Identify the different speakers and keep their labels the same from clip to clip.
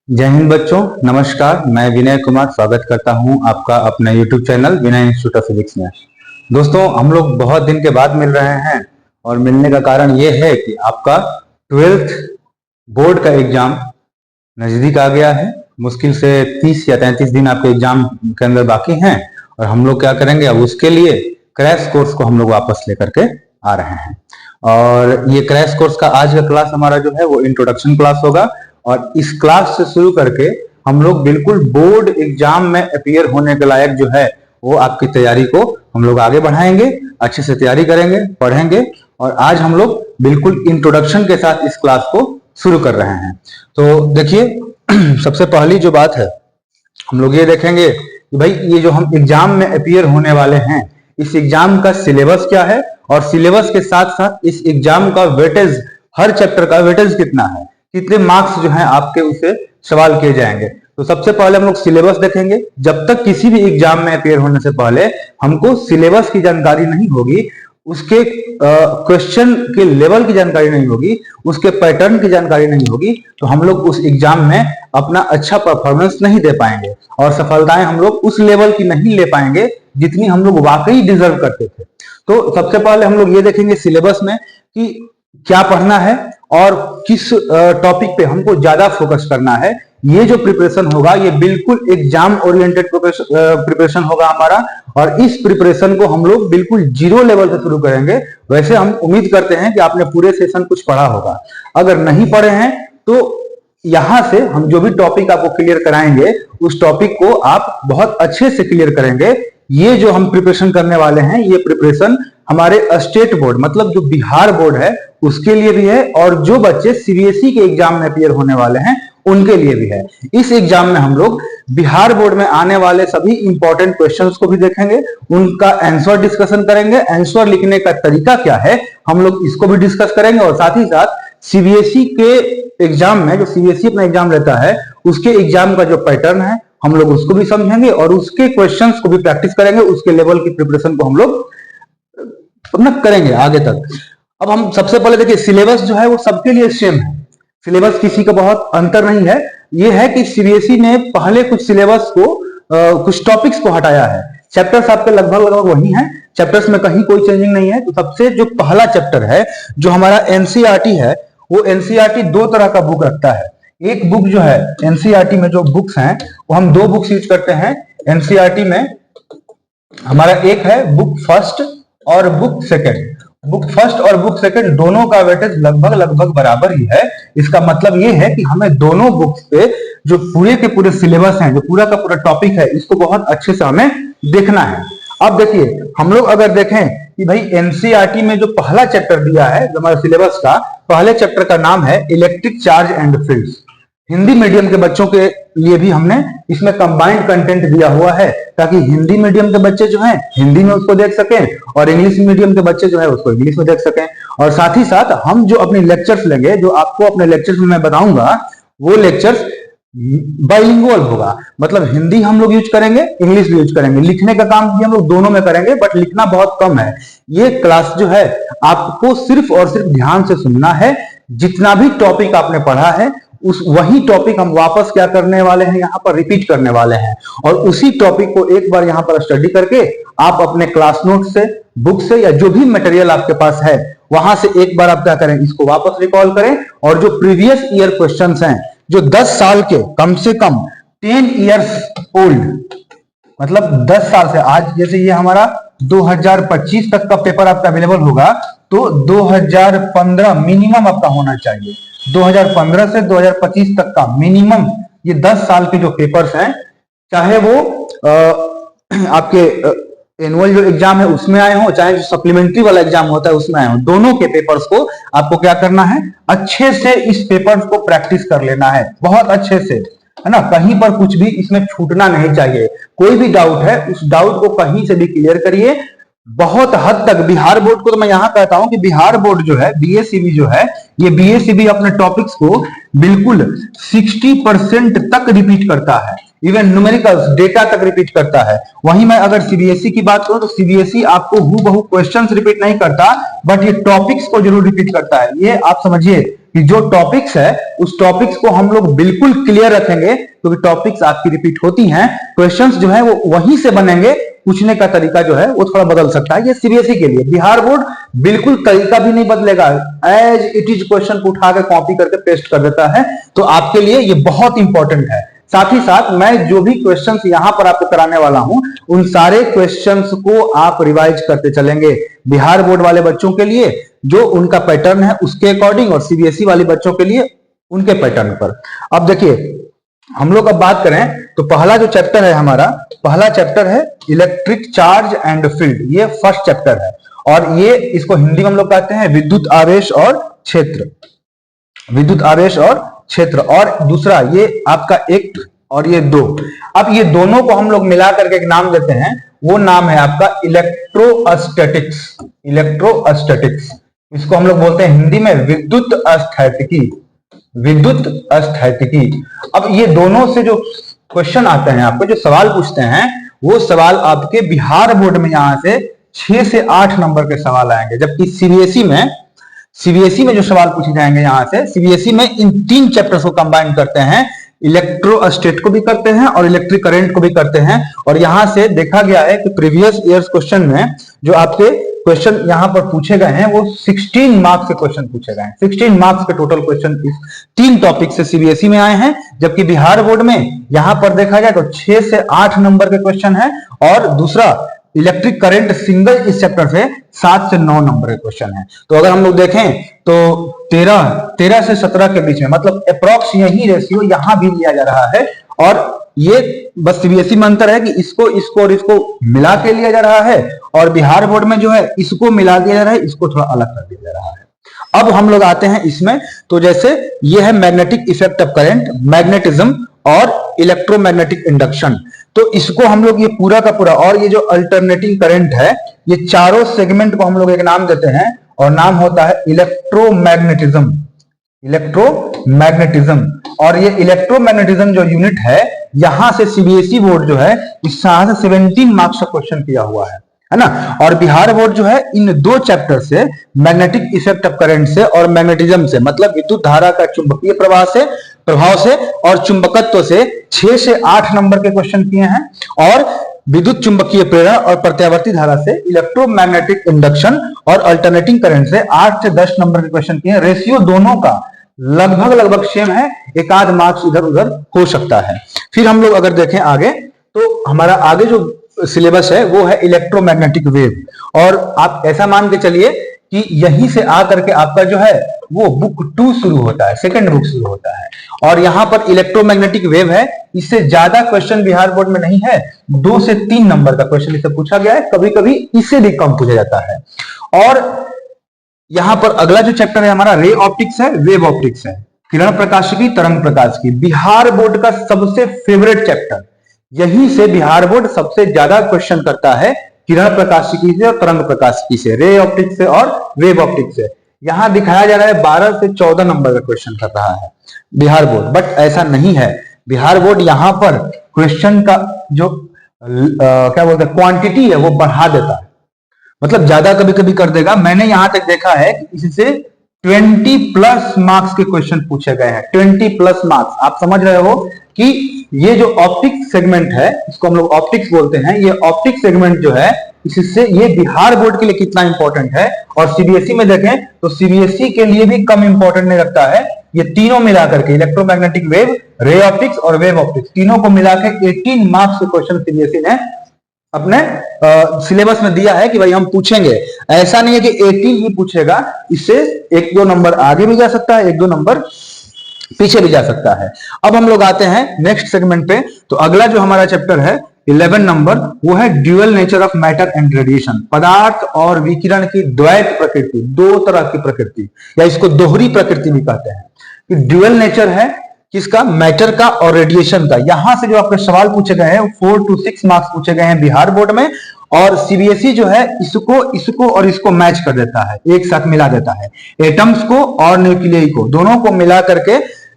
Speaker 1: जय हिंद बच्चों, नमस्कार। मैं विनय कुमार स्वागत करता हूं आपका अपने YouTube channel Vinay institute of physics में। दोस्तों, हम लोग बहुत दिन के बाद मिल रहे हैं और मिलने का कारण ये है कि आपका 12th बोर्ड का एग्जाम नजदीक आ गया है। मुश्किल से 30 या 33 दिन आपके एग्जाम के अंदर बाकी हैं और हम लोग क्या करेंगे, अब उसके लिए क्रैश कोर्स को हम लोग वापस लेकर के आ रहे हैं। और ये क्रैश कोर्स का आज का क्लास हमारा जो है वो इंट्रोडक्शन क्लास होगा और इस क्लास से शुरू करके हम लोग बिल्कुल बोर्ड एग्जाम में अपीयर होने के लायक जो है वो आपकी तैयारी को हम लोग आगे बढ़ाएंगे, अच्छे से तैयारी करेंगे, पढ़ेंगे। और आज हम लोग बिल्कुल इंट्रोडक्शन के साथ इस क्लास को शुरू कर रहे हैं। तो देखिए, सबसे पहली जो बात है, हम लोग ये देखेंगे कि भाई ये जो हम एग्जाम में अपीयर होने वाले हैं, इस एग्जाम का सिलेबस क्या है और सिलेबस के साथ साथ इस एग्जाम का वेटेज, हर चैप्टर का वेटेज कितना है, कितने मार्क्स जो हैं आपके उसे सवाल किए जाएंगे। तो सबसे पहले हम लोग सिलेबस देखेंगे। जब तक किसी भी एग्जाम में अपीयर होने से पहले हमको सिलेबस की जानकारी नहीं होगी, उसके क्वेश्चन के लेवल की जानकारी नहीं होगी, उसके पैटर्न की जानकारी नहीं होगी, तो हम लोग उस एग्जाम में अपना अच्छा परफॉर्मेंस नहीं दे पाएंगे और सफलताएं हम लोग उस लेवल की नहीं ले पाएंगे जितनी हम लोग वाकई डिजर्व करते थे। तो सबसे पहले हम लोग ये देखेंगे सिलेबस में कि क्या पढ़ना है और किस टॉपिक पे हमको ज्यादा फोकस करना है। ये जो प्रिपरेशन होगा ये बिल्कुल एग्जाम ओरिएंटेड प्रिपरेशन होगा हमारा, और इस प्रिपरेशन को हम लोग बिल्कुल जीरो लेवल से शुरू करेंगे। वैसे हम उम्मीद करते हैं कि आपने पूरे सेशन कुछ पढ़ा होगा। अगर नहीं पढ़े हैं तो यहां से हम जो भी टॉपिक आपको क्लियर कराएंगे उस टॉपिक को आप बहुत अच्छे से क्लियर करेंगे। ये जो हम प्रिपरेशन करने वाले हैं, ये प्रिपरेशन हमारे स्टेट बोर्ड मतलब जो बिहार बोर्ड है उसके लिए भी है, और जो बच्चे सीबीएसई के एग्जाम में अपीयर होने वाले हैं उनके लिए भी है। इस एग्जाम में हम लोग बिहार बोर्ड में आने वाले सभी इंपॉर्टेंट क्वेश्चंस को भी देखेंगे, उनका आंसर डिस्कशन करेंगे, आंसर लिखने का तरीका क्या है हम लोग इसको भी डिस्कस करेंगे, और साथ ही साथ सीबीएसई के एग्जाम में, जो सीबीएसई अपना एग्जाम लेता है उसके एग्जाम का जो पैटर्न है हम लोग उसको भी समझेंगे और उसके क्वेश्चंस को भी प्रैक्टिस करेंगे। उसके लेवल की प्रिपरेशन को हम लोग अपना करेंगे आगे तक। अब हम सबसे पहले देखिए, सिलेबस जो है वो सबके लिए सेम है, सिलेबस किसी का बहुत अंतर नहीं है। ये है कि सीबीएसई ने पहले कुछ सिलेबस को कुछ टॉपिक्स को हटाया है। चैप्टर्स आपके लगभग वही हैं, चैप्टर्स में कहीं कोई चेंजिंग नहीं है। तो सबसे जो पहला चैप्टर है जो हमारा एनसीईआरटी है, वो एनसीईआरटी दो तरह का बुक रखता है। एक बुक जो है एनसीईआरटी में जो बुक्स हैं वो हम दो बुक्स यूज करते हैं एनसीईआरटी में। हमारा एक है बुक फर्स्ट और बुक सेकंड। बुक फर्स्ट और बुक सेकंड दोनों का वेटेज लगभग बराबर ही है। इसका मतलब ये है कि हमें दोनों बुक्स पे जो पूरे के पूरे सिलेबस हैं, जो पूरा का पूरा टॉपिक है, इसको बहुत अच्छे से हमें देखना है। अब देखिए, हम लोग अगर देखें कि भाई एनसीईआरटी में जो पहला चैप्टर दिया है, जो हमारे सिलेबस का पहले चैप्टर का नाम है electric charge and fields. Hindi medium के बच्चों के लिए भी हमने इसमें कंबाइंड कंटेंट दिया हुआ है, ताकि हिंदी मीडियम के बच्चे जो हैं हिंदी में उसको देख सकें और इंग्लिश मीडियम के बच्चे जो है उसको इंग्लिश में देख सकें। और साथ ही साथ हम जो अपने लेक्चर्स लेंगे, जो आपको अपने लेक्चर्स में मैं बताऊंगा, वो लेक्चर्स बाइलिंगुअल होगा। मतलब हिंदी हम लोग यूज करेंगे, इंग्लिश भी यूज करेंगे। लिखने का काम भी हम लोग दोनों में करेंगे, बट लिखना बहुत कम है। ये क्लास जो है आपको सिर्फ और सिर्फ ध्यान से सुनना है। जितना भी टॉपिक आपने पढ़ा है उस वही टॉपिक हम वापस क्या करने वाले हैं, यहाँ पर रिपीट करने वाले हैं, और उसी टॉपिक को एक बार यहाँ पर स्टडी करके आप अपने क्लास नोट से, बुक से, या जो भी मटेरियल आपके पास है वहां से एक बार आप क्या करें, इसको वापस रिकॉल करें। और जो प्रीवियस ईयर क्वेश्चंस हैं, जो 10 साल के, कम से कम 10 इयर्स ओल्ड, मतलब 10 साल से, आज जैसे ये हमारा 2025 तक का पेपर आपका अवेलेबल होगा, तो 2015 मिनिमम आपका होना चाहिए। 2015 से 2025 तक का मिनिमम ये 10 साल के जो पेपर्स हैं, चाहे वो आपके एनुअल जो एग्जाम है उसमें आए हो, चाहे जो सप्लीमेंट्री वाला एग्जाम होता है उसमें आए हो, दोनों के पेपर्स को आपको क्या करना है, अच्छे से इस पेपर्स को प्रैक्टिस कर लेना है, बहुत अच्छे से, है ना। कहीं पर कुछ भी इसमें छूटना नहीं चाहिए। कोई भी डाउट है उस डाउट को कहीं से भी क्लियर करिए। बहुत हद तक बिहार बोर्ड को तो मैं यहां कहता हूं कि बिहार बोर्ड जो है, बीएसीबी जो है, ये बीएसीबी अपने टॉपिक्स को बिल्कुल 60% तक रिपीट करता है, इवन न्यूमेरिकल्स डेटा तक रिपीट करता है। वहीं मैं अगर सीबीएसई की बात करूं तो सीबीएसई आपको हूबहू क्वेश्चंस रिपीट नहीं करता, बट ये टॉपिक्स को जरूर रिपीट करता है। ये आप समझिए कि जो टॉपिक्स है उस टॉपिक्स को हम लोग बिल्कुल क्लियर रखेंगे, क्योंकि टॉपिक्स आपकी रिपीट होती हैं, क्वेश्चंस जो है वो वहीं से बनेंगे, पूछने का तरीका जो है वो थोड़ा बदल सकता है। ये सीबीएसई के लिए, बिहार बोर्ड बिल्कुल तरीका भी नहीं बदलेगा, एज इट इज क्वेश्चन को उठा के कॉपी करके पेस्ट कर देता है। तो आपके लिए ये बहुत इंपॉर्टेंट है। साथ ही साथ मैं जो भी क्वेश्चंस यहां पर आपको कराने वाला हूं, उन सारे क्वेश्चंस को आप रिवाइज करते चलेंगे। बिहार बोर्ड वाले बच्चों के लिए जो उनका पैटर्न है उसके अकॉर्डिंग, और सीबीएसई वाले बच्चों के लिए उनके पैटर्न पर। अब देखिए, हम लोग अब बात करें तो पहला जो चैप्टर है हमारा, पहला चैप्टर है इलेक्ट्रिक चार्ज एंड फील्ड। ये फर्स्ट चैप्टर है, और ये इसको हिंदी में हम लोग कहते हैं विद्युत आवेश और क्षेत्र, विद्युत आवेश और क्षेत्र। और दूसरा ये आपका 1 और ये 2। अब ये दोनों को हम लोग मिला करके एक नाम देते हैं, वो नाम है आपका इलेक्ट्रोस्टैटिक्स। इलेक्ट्रोस्टैटिक्स, इसको हम लोग बोलते हैं हिंदी में विद्युत स्थैतिकी, विद्युत स्थैतिकी। अब ये दोनों से जो क्वेश्चन आते हैं, आपको जो सवाल पूछते हैं, वो सवाल आपके बिहार बोर्ड में यहां से 6 से 8 नंबर के सवाल आएंगे, जबकि सीबीएसई में जो सवाल पूछे जाएंगे यहां से, सीबीएसई में इन 3 चैप्टर्स को कंबाइन करते हैं, इलेक्ट्रोस्टेट को भी करते हैं और इलेक्ट्रिक करंट को भी करते हैं। और यहां से देखा गया है कि प्रीवियस ईयर्स क्वेश्चन में जो आपके क्वेश्चन यहां पर पूछे गए हैं वो 16 मार्क्स के क्वेश्चन पूछे गए हैं। 16 मार्क्स के टोटल क्वेश्चन इस 3 टॉपिक से सीबीएसई में आए हैं, जबकि बिहार बोर्ड में यहां पर देखा जाए तो 6 से 8 नंबर के क्वेश्चन है, और दूसरा इलेक्ट्रिक करंट सिंगल इस चैप्टर से 7 से 9 नंबर के क्वेश्चन है। तो अगर हम लोग देखें तो 13 से 17 के बीच में, मतलब अप्रॉक्स यही रेशियो यहां भी लिया जा रहा है। और ये बस सीबीएसई में अंतर है कि इसको और इसको मिला के लिया जा रहा है, और बिहार बोर्ड में जो है इसको मिला दिया जा रहा है, इसको थोड़ा अलग कर दिया जा रहा है। अब हम लोग आते हैं इसमें, तो जैसे ये है magnetic effect of current, magnetism और इलेक्ट्रोमैग्नेटिक इंडक्शन। तो इसको हम लोग ये पूरा का पूरा, और ये जो अल्टरनेटिंग करंट है, ये चारों सेगमेंट को हम लोग एक नाम देते हैं, और नाम होता है इलेक्ट्रोमैग्नेटिज्म। इलेक्ट्रोमैग्नेटिज्म, और ये इलेक्ट्रोमैग्नेटिज्म जो यूनिट है, यहां से सीबीएसई बोर्ड जो है इस 17 मार्क्स का क्वेश्चन किया हुआ है ना। और बिहार बोर्ड जो है इन 2 चैप्टर से, मैग्नेटिक इफेक्ट ऑफ करंट से और मैग्नेटिज्म से, मतलब विद्युत धारा का चुंबकीय प्रभाव से और चुंबकत्व से 6 से 8 नंबर के क्वेश्चन किए हैं, और विद्युत चुंबकीय प्रेरण और प्रत्यावर्ती धारा से, इलेक्ट्रोमैग्नेटिक इंडक्शन और अल्टरनेटिंग करंट से 8 से 10 नंबर के क्वेश्चन किए हैं। रेशियो दोनों का लगभग सेम है, एक आध मार्क्स इधर उधर हो सकता है। फिर हम लोग अगर देखें आगे, तो हमारा आगे जो सिलेबस है वो है इलेक्ट्रोमैग्नेटिक वेव। और आप ऐसा मान के चलिए कि यहीं से आकर के आपका जो है वो बुक 2 शुरू होता है, सेकंड बुक शुरू होता है, और यहां पर इलेक्ट्रोमैग्नेटिक वेव है। इससे ज्यादा क्वेश्चन बिहार बोर्ड में नहीं है, 2 से 3 नंबर का क्वेश्चन इससे पूछा गया है, कभी कभी इससे भी कम पूछा जाता है। और यहां पर अगला जो चैप्टर है हमारा रे ऑप्टिक्स है, वेव ऑप्टिक्स है, किरण प्रकाशिकी, तरंग प्रकाश की, बिहार बोर्ड का सबसे फेवरेट चैप्टर। यहीं से बिहार बोर्ड सबसे ज्यादा क्वेश्चन करता है, किरण प्रकाशिकी से और तरंग प्रकाशिकी से, रे ऑप्टिक्स से और वेव ऑप्टिक्स से। यहां दिखाया जा रहा है 12 से 14 नंबर का क्वेश्चन कर रहा है बिहार बोर्ड, बट ऐसा नहीं है। बिहार बोर्ड यहां पर क्वेश्चन का जो क्या बोलते हैं क्वांटिटी है वो बढ़ा देता है, मतलब ज्यादा कभी कभी कर देगा। मैंने यहां तक देखा है कि इससे 20+ मार्क्स के क्वेश्चन पूछे गए हैं, 20+ मार्क्स। आप समझ रहे हो कि ये जो ऑप्टिक्स सेगमेंट है, इसको हम लोग ऑप्टिक्स बोलते हैं, ये ऑप्टिक्स सेगमेंट जो है, इससे ये बिहार बोर्ड के लिए कितना इंपॉर्टेंट है। और सीबीएसई में देखें तो सीबीएसई के लिए भी कम इंपॉर्टेंट नहीं रखता है। ये तीनों मिलाकर के, इलेक्ट्रोमैग्नेटिक वेव, रे ऑप्टिक्स और वेव ऑप्टिक्स, तीनों को मिलाकर 18 मार्क्स के क्वेश्चन सीबीएसई ने अपने सिलेबस में दिया है कि भाई हम पूछेंगे। ऐसा नहीं है कि 18 ही पूछेगा, इससे 1-2 नंबर आगे भी जा सकता है, 1-2 नंबर पीछे भी जा सकता है। अब हम लोग आते हैं नेक्स्ट सेगमेंट पे। तो अगला जो हमारा चैप्टर है 11 नंबर, वो है dual nature of matter and radiation. पदार्थ और विकिरण की द्वैत प्रकृति, 2 तरह की प्रकृति, या इसको दोहरी प्रकृति भी कहते हैं। कि ड्यूअल नेचर है किसका, मैटर का और रेडिएशन का। यहां से जो आपके सवाल पूछे गए हैं 4 to 6 मार्क्स पूछे गए हैं बिहार बोर्ड में, और सीबीएसई जो है इसको और इसको मैच कर देता है, एक साथ मिला देता है। एटम्स को और न्यूक्लियई को, दोनों को मिला करके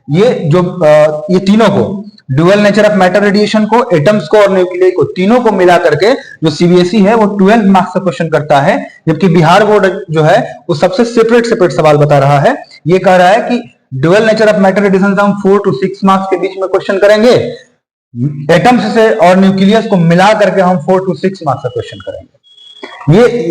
Speaker 1: ये तीनों को, dual nature of matter radiation को, एटम्स को और न्यूक्लियई को, तीनों को मिला करके जो सीबीएसई है वो 12 मार्क्स का क्वेश्चन करता है। जबकि बिहार बोर्ड जो है वो सबसे सेपरेट सवाल बता रहा है। ये कह रहा है कि dual nature of matter edition से हम 4 to 6 मार्क्स के बीच में क्वेश्चन करेंगे, एटम्स से और न्यूक्लियस को मिला करके हम 4 to 6 मार्क्स का क्वेश्चन करेंगे।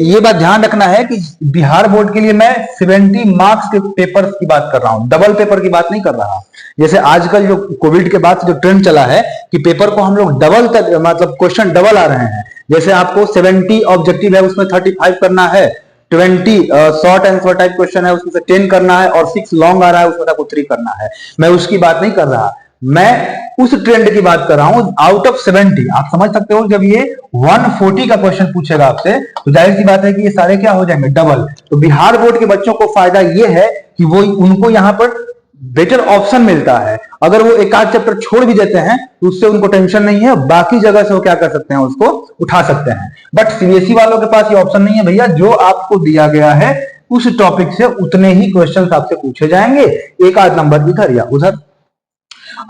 Speaker 1: ये बात ध्यान रखना है कि बिहार बोर्ड के लिए मैं 70 मार्क्स के पेपर्स की बात कर रहा हूं, डबल पेपर की बात नहीं कर रहा। जैसे आजकल जो कोविड के बाद जो ट्रेंड चला है कि पेपर को हम लोग डबल मतलब क्वेश्चन डबल आ रहे हैं। जैसे आपको 70 ऑब्जेक्टिव है उसमें 35 करना है, 20 शॉर्ट आंसर टाइप क्वेश्चन है उसमें से 10 करना है, और 6 लॉन्ग आ रहा है उसमें आपको 3 करना है। मैं उसकी बात नहीं कर रहा, मैं उस ट्रेंड की बात कर रहा हूं। आउट ऑफ 70 आप समझ सकते हो, जब ये 140 का क्वेश्चन पूछेगा आपसे तो जाहिर सी बात है कि ये सारे क्या हो जाएंगे, डबल। तो बिहार बोर्ड के बच्चों को फायदा ये है कि वो उनको यहाँ पर बेटर ऑप्शन मिलता है। अगर वो एक आध चैप्टर छोड़ भी देते हैं तो उससे उनको टेंशन नहीं है, बाकी जगह से वो क्या कर सकते हैं, उसको उठा सकते हैं। बट सीबीएसई वालों के पास ये ऑप्शन नहीं है भैया, जो आपको दिया गया है उस टॉपिक से उतने ही क्वेश्चन आपसे पूछे जाएंगे, एक आध नंबर इधर या उधर।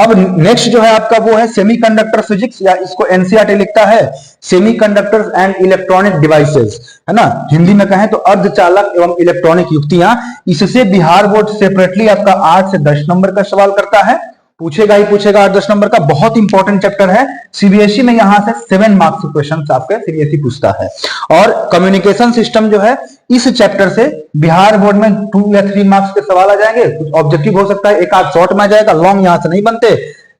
Speaker 1: अब नेक्स्ट जो है आपका वो है सेमीकंडक्टर फिजिक्स, या इसको एनसीईआरटी लिखता है सेमीकंडक्टर्स एंड इलेक्ट्रॉनिक डिवाइसेस, है ना। हिंदी में कहें तो अर्धचालक एवं इलेक्ट्रॉनिक युक्तियां। इससे बिहार बोर्ड सेपरेटली आपका 8 से 10 नंबर का सवाल करता है, पूछेगा ही पूछेगा 8-10 नंबर का, बहुत इंपॉर्टेंट चैप्टर है। सीबीएसई में यहां से 7 मार्क्स के क्वेश्चन आपके सीबीएसई पूछता है। और कम्युनिकेशन सिस्टम जो है इस चैप्टर से बिहार बोर्ड में 2 या 3 मार्क्स के सवाल आ जाएंगे। कुछ ऑब्जेक्टिव हो सकता है, एक आध शॉर्ट में आ जाएगा, लॉन्ग यहां से नहीं बनते।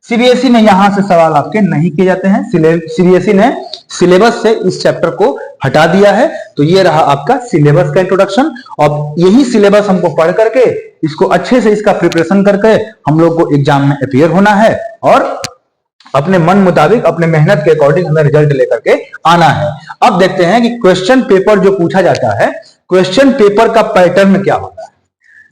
Speaker 1: सीबीएसई में यहां से सवाल आपके नहीं किए जाते हैं, सीबीएसई ने सिलेबस से इस चैप्टर को हटा दिया है। तो ये रहा आपका सिलेबस का इंट्रोडक्शन। और यही सिलेबस हमको पढ़ करके इसको अच्छे से इसका प्रिपरेशन करके हम लोग को एग्जाम में अपीयर होना है, और अपने मन मुताबिक अपने मेहनत के अकॉर्डिंग हमें रिजल्ट लेकर के आना है। अब देखते हैं कि क्वेश्चन पेपर जो पूछा जाता है, क्वेश्चन पेपर का पैटर्न क्या होता है,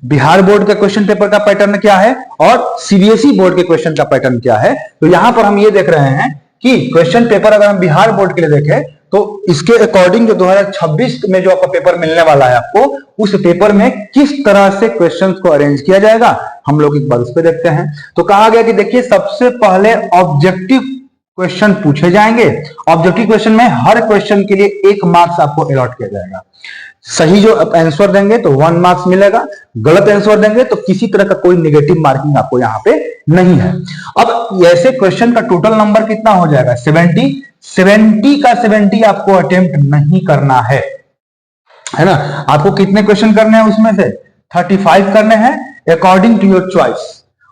Speaker 1: बिहार बोर्ड के क्वेश्चन पेपर का पैटर्न क्या है और सीबीएसई बोर्ड के क्वेश्चन का पैटर्न क्या है। तो यहां पर हम ये देख रहे हैं कि क्वेश्चन पेपर अगर हम बिहार बोर्ड के लिए देखें तो इसके अकॉर्डिंग जो 2026 में जो आपका पेपर मिलने वाला है आपको, उस पेपर में किस तरह से क्वेश्चंस को अरेंज किया जाएगा हम लोग एक बार उस पर देखते हैं। तो कहा गया कि देखिए सबसे पहले ऑब्जेक्टिव क्वेश्चन पूछे जाएंगे। ऑब्जेक्टिव क्वेश्चन में हर क्वेश्चन के लिए 1 मार्क्स आपको अलॉट किया जाएगा। सही जो आंसर देंगे तो 1 मार्क्स मिलेगा, गलत आंसर देंगे तो किसी तरह का कोई नेगेटिव मार्किंग आपको यहाँ पे नहीं है। अब ऐसे क्वेश्चन का टोटल नंबर कितना हो जाएगा, 70 का 70 आपको अटेम्प्ट नहीं करना है ना। आपको कितने क्वेश्चन करने हैं, उसमें से 35 करने हैं अकॉर्डिंग टू योर चॉइस।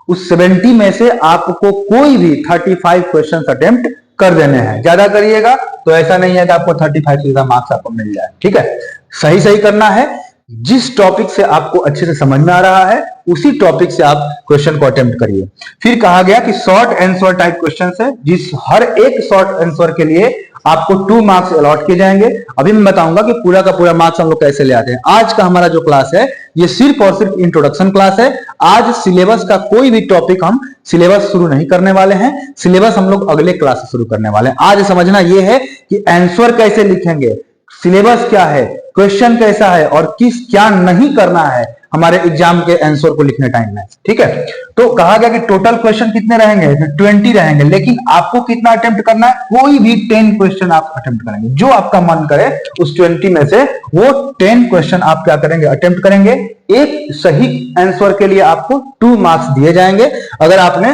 Speaker 1: उस 70 में से आपको कोई भी 35 क्वेश्चन अटेम्प्ट कर देने हैं। ज्यादा करिएगा तो ऐसा नहीं है कि आपको 35 से ज्यादा मार्क्स आपको मिल जाए, ठीक है। सही करना है, जिस टॉपिक से आपको अच्छे से समझ में आ रहा है उसी टॉपिक से आप क्वेश्चन को अटेम्प्ट करिए। फिर कहा गया कि शॉर्ट आंसर टाइप क्वेश्चन है, जिस हर एक शॉर्ट आंसर के लिए आपको 2 मार्क्स अलॉट किए जाएंगे। अभी मैं बताऊंगा कि पूरा का पूरा मार्क्स हम लोग कैसे ले आते हैं। आज का हमारा जो क्लास है ये सिर्फ और सिर्फ इंट्रोडक्शन क्लास है। आज सिलेबस का कोई भी टॉपिक हम सिलेबस शुरू नहीं करने वाले हैं, सिलेबस हम लोग अगले क्लास से शुरू करने वाले हैं। आज समझना यह है कि आंसर कैसे लिखेंगे, सिलेबस क्या है, क्वेश्चन कैसा है और क्या नहीं करना है हमारे एग्जाम के आंसर को लिखने टाइम में, ठीक है। तो कहा गया कि टोटल क्वेश्चन कितने रहेंगे, 20 रहेंगे, लेकिन आपको कितना अटेम्प्ट करना है, कोई भी 10 क्वेश्चन आप अटेम्प्ट करेंगे। जो आपका मन करे उस 20 में से वो 10 क्वेश्चन आप क्या करेंगे, अटेम्प्ट करेंगे। एक सही आंसर के लिए आपको 2 मार्क्स दिए जाएंगे, अगर आपने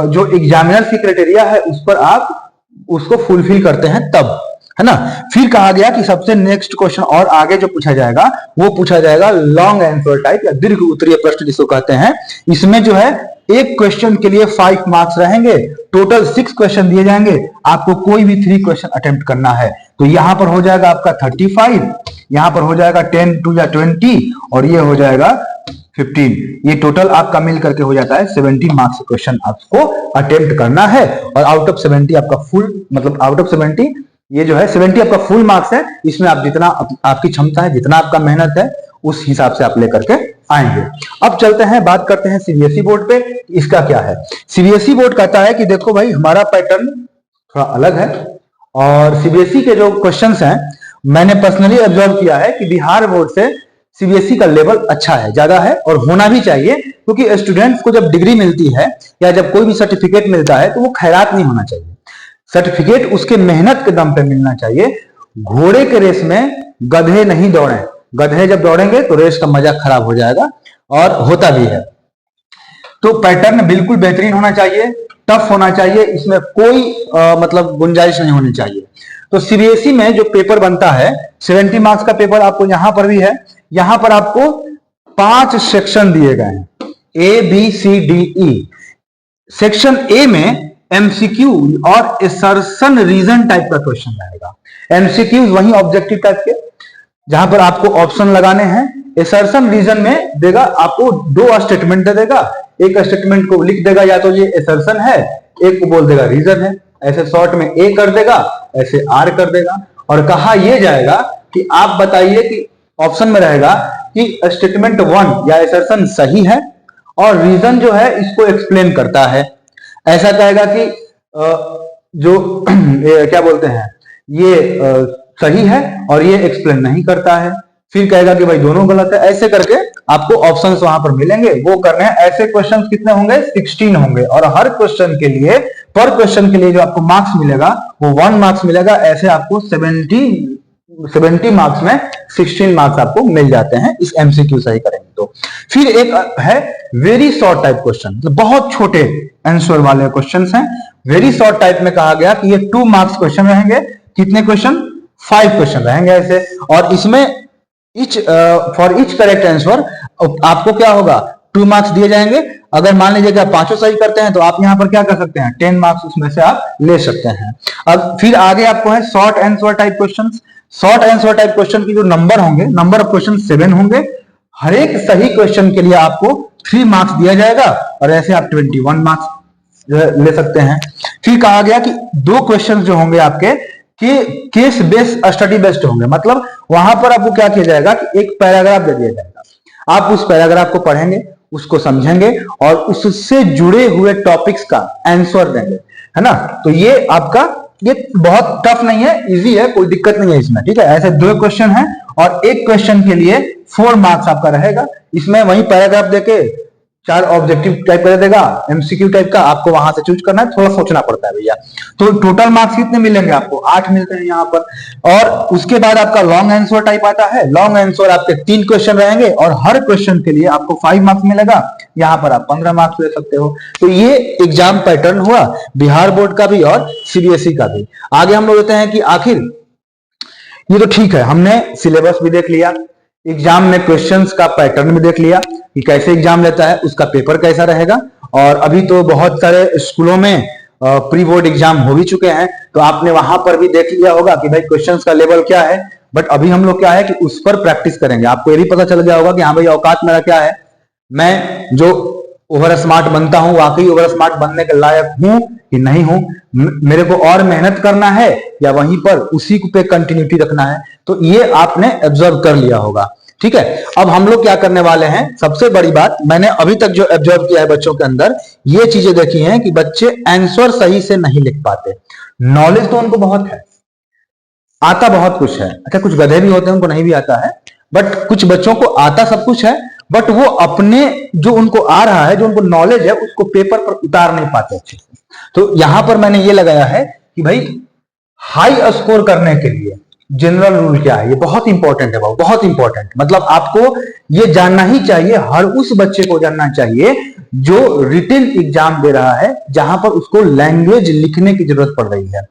Speaker 1: जो एग्जामिनर की क्राइटेरिया है उस पर आप उसको फुलफिल करते हैं तब, है ना। फिर कहा गया कि सबसे नेक्स्ट क्वेश्चन और आगे जो पूछा जाएगा वो पूछा जाएगा लॉन्ग आंसर टाइप या दीर्घ उत्तरीय प्रश्न जिसको कहते हैं। इसमें जो है एक क्वेश्चन के लिए 5 मार्क्स रहेंगे, टोटल 6 क्वेश्चन दिए जाएंगे, आपको कोई भी 3 क्वेश्चन अटेम्प्ट करना है। तो यहां पर हो जाएगा आपका 35, यहां पर हो जाएगा 10 2 या 20 और ये हो जाएगा 15। ये टोटल आपका मिल करके हो जाता है 70 मार्क्स क्वेश्चन आपको अटेम्प्ट करना है। और आउट ऑफ 70 आपका फुल, मतलब आउट ऑफ 70 ये जो है 70 आपका फुल मार्क्स है। इसमें आप जितना आपकी क्षमता है, जितना आपका मेहनत है, उस हिसाब से आप लेकर के आएंगे। अब चलते हैं, बात करते हैं सीबीएसई बोर्ड पे, इसका क्या है। सीबीएसई बोर्ड कहता है कि देखो भाई हमारा पैटर्न थोड़ा अलग है, और सीबीएसई के जो क्वेश्चंस हैं मैंने पर्सनली ऑब्जर्व किया है कि बिहार बोर्ड से सीबीएसई का लेवल अच्छा है, ज्यादा है, और होना भी चाहिए। क्योंकि स्टूडेंट्स को जब डिग्री मिलती है या जब कोई भी सर्टिफिकेट मिलता है तो वो खैरात नहीं होना चाहिए। सर्टिफिकेट उसके मेहनत के दम पे मिलना चाहिए। घोड़े के रेस में गधे नहीं दौड़े, गधे जब दौड़ेंगे तो रेस का मजा खराब हो जाएगा। और होता भी है। तो पैटर्न बिल्कुल बेहतरीन होना चाहिए, टफ होना चाहिए, इसमें कोई मतलब गुंजाइश नहीं होनी चाहिए। तो सीबीएसई में जो पेपर बनता है 70 मार्क्स का पेपर आपको यहां पर भी है। यहां पर आपको 5 सेक्शन दिए गए हैं, A B C D E. Section A में एमसीक्यू और एसर्शन रीजन टाइप का क्वेश्चन रहेगा। एमसीक्यू वही ऑब्जेक्टिव टाइप के, जहां पर आपको ऑप्शन लगाने हैं। एसर्शन रीजन में देगा आपको 2 स्टेटमेंट दे देगा, एक स्टेटमेंट को लिख देगा या तो ये एसर्शन है, एक को बोल देगा रीजन है। ऐसे शॉर्ट में ए कर देगा, ऐसे आर कर देगा, और कहा यह जाएगा कि आप बताइए कि ऑप्शन में रहेगा कि स्टेटमेंट 1 या एसर्शन सही है और रीजन जो है इसको एक्सप्लेन करता है। ऐसा कहेगा कि जो क्या बोलते हैं ये सही है और ये एक्सप्लेन नहीं करता है, फिर कहेगा कि भाई दोनों गलत है। ऐसे करके आपको ऑप्शंस वहां पर मिलेंगे, वो करने हैं। ऐसे क्वेश्चंस कितने होंगे? 16 होंगे, और हर क्वेश्चन के लिए, पर क्वेश्चन के लिए जो आपको मार्क्स मिलेगा वो 1 मार्क्स मिलेगा। ऐसे आपको 70 मार्क्स में 16 मार्क्स आपको मिल जाते हैं इस एमसीक्यू सही करेंगे तो। फिर एक है वेरी शॉर्ट टाइप क्वेश्चन, मतलब बहुत छोटे आंसर वाले क्वेश्चन हैं। वेरी शॉर्ट टाइप में कहा गया कि ये 2 मार्क्स क्वेश्चन रहेंगे। कितने क्वेश्चन? 5 क्वेश्चन रहेंगे ऐसे, और इसमें फॉर ईच करेक्ट आंसर आपको क्या होगा? 2 मार्क्स दिए जाएंगे। अगर मान लीजिए कि आप 5 सही करते हैं तो आप यहां पर क्या कर सकते हैं? 10 मार्क्स उसमें से आप ले सकते हैं। अब फिर आगे आपको है short answer type question. Short answer type question की जो नंबर होंगे, नंबर ऑफ क्वेश्चन 7 होंगे। हर एक सही क्वेश्चन के लिए आपको 3 मार्क्स दिया जाएगा, और ऐसे आप 21 मार्क्स ले सकते हैं। फिर कहा गया कि 2 क्वेश्चन जो होंगे आपके केस बेस्ड स्टडी बेस्ड होंगे, मतलब वहां पर आपको क्या किया जाएगा कि एक पैराग्राफ दे दिया जाएगा, आप उस पैराग्राफ को पढ़ेंगे, उसको समझेंगे और उससे जुड़े हुए टॉपिक्स का आंसर देंगे, है ना। तो ये आपका ये बहुत टफ नहीं है, इजी है, कोई दिक्कत नहीं है इसमें, ठीक है। ऐसे 2 क्वेश्चन है और एक क्वेश्चन के लिए 4 मार्क्स आपका रहेगा। इसमें वही पैराग्राफ देके 4 ऑब्जेक्टिव टाइप कर देगा, एमसीक्यू टाइप का, आपको वहां से चूज करना है, थोड़ा सोचना पड़ता है भैया। तो टोटल मार्क्स कितने मिलेंगे आपको? 8 मिलते हैं यहाँ पर। और उसके बाद आपका लॉन्ग आंसर टाइप आता है। लॉन्ग आंसर आपके 3 क्वेश्चन रहेंगे और हर क्वेश्चन के लिए आपको 5 मार्क्स मिलेगा। यहाँ पर आप 15 मार्क्स ले सकते हो। तो ये एग्जाम पैटर्न हुआ बिहार बोर्ड का भी और सीबीएसई का भी। आगे हम लोग लेते हैं कि आखिर ये तो ठीक है, हमने सिलेबस भी देख लिया, एग्जाम में क्वेश्चंस का पैटर्न भी देख लिया कि कैसे एग्जाम लेता है, उसका पेपर कैसा रहेगा। और अभी तो बहुत सारे स्कूलों में प्री बोर्ड एग्जाम हो भी चुके हैं, तो आपने वहां पर भी देख लिया होगा कि भाई क्वेश्चंस का लेवल क्या है। बट अभी हम लोग क्या है कि उस पर प्रैक्टिस करेंगे। आपको ये भी पता चल गया होगा कि हाँ भाई औकात मेरा क्या है, मैं जो ओवर स्मार्ट बनता हूं वाकई ओवर स्मार्ट बनने के लायक हूं कि नहीं हूं, मेरे को और मेहनत करना है या वहीं पर उसी पे कंटिन्यूटी रखना है। तो ये आपने ऑब्जर्व कर लिया होगा, ठीक है। अब हम लोग क्या करने वाले हैं, सबसे बड़ी बात मैंने अभी तक जो ऑब्जर्व किया है बच्चों के अंदर, ये चीजें देखी हैं कि बच्चे आंसर सही से नहीं लिख पाते। नॉलेज तो उनको बहुत है, आता बहुत कुछ है। अच्छा, कुछ गधे भी होते हैं उनको नहीं भी आता है, बट कुछ बच्चों को आता सब कुछ है, बट वो अपने जो उनको आ रहा है, जो उनको नॉलेज है, उसको पेपर पर उतार नहीं पाते अच्छे से। तो यहां पर मैंने ये लगाया है कि भाई हाई स्कोर करने के लिए जनरल रूल क्या है, ये बहुत इंपॉर्टेंट है बाबू, बहुत इंपॉर्टेंट। मतलब आपको ये जानना ही चाहिए, हर उस बच्चे को जानना चाहिए जो रिटन एग्जाम दे रहा है, जहां पर उसको लैंग्वेज लिखने की जरूरत पड़ रही है।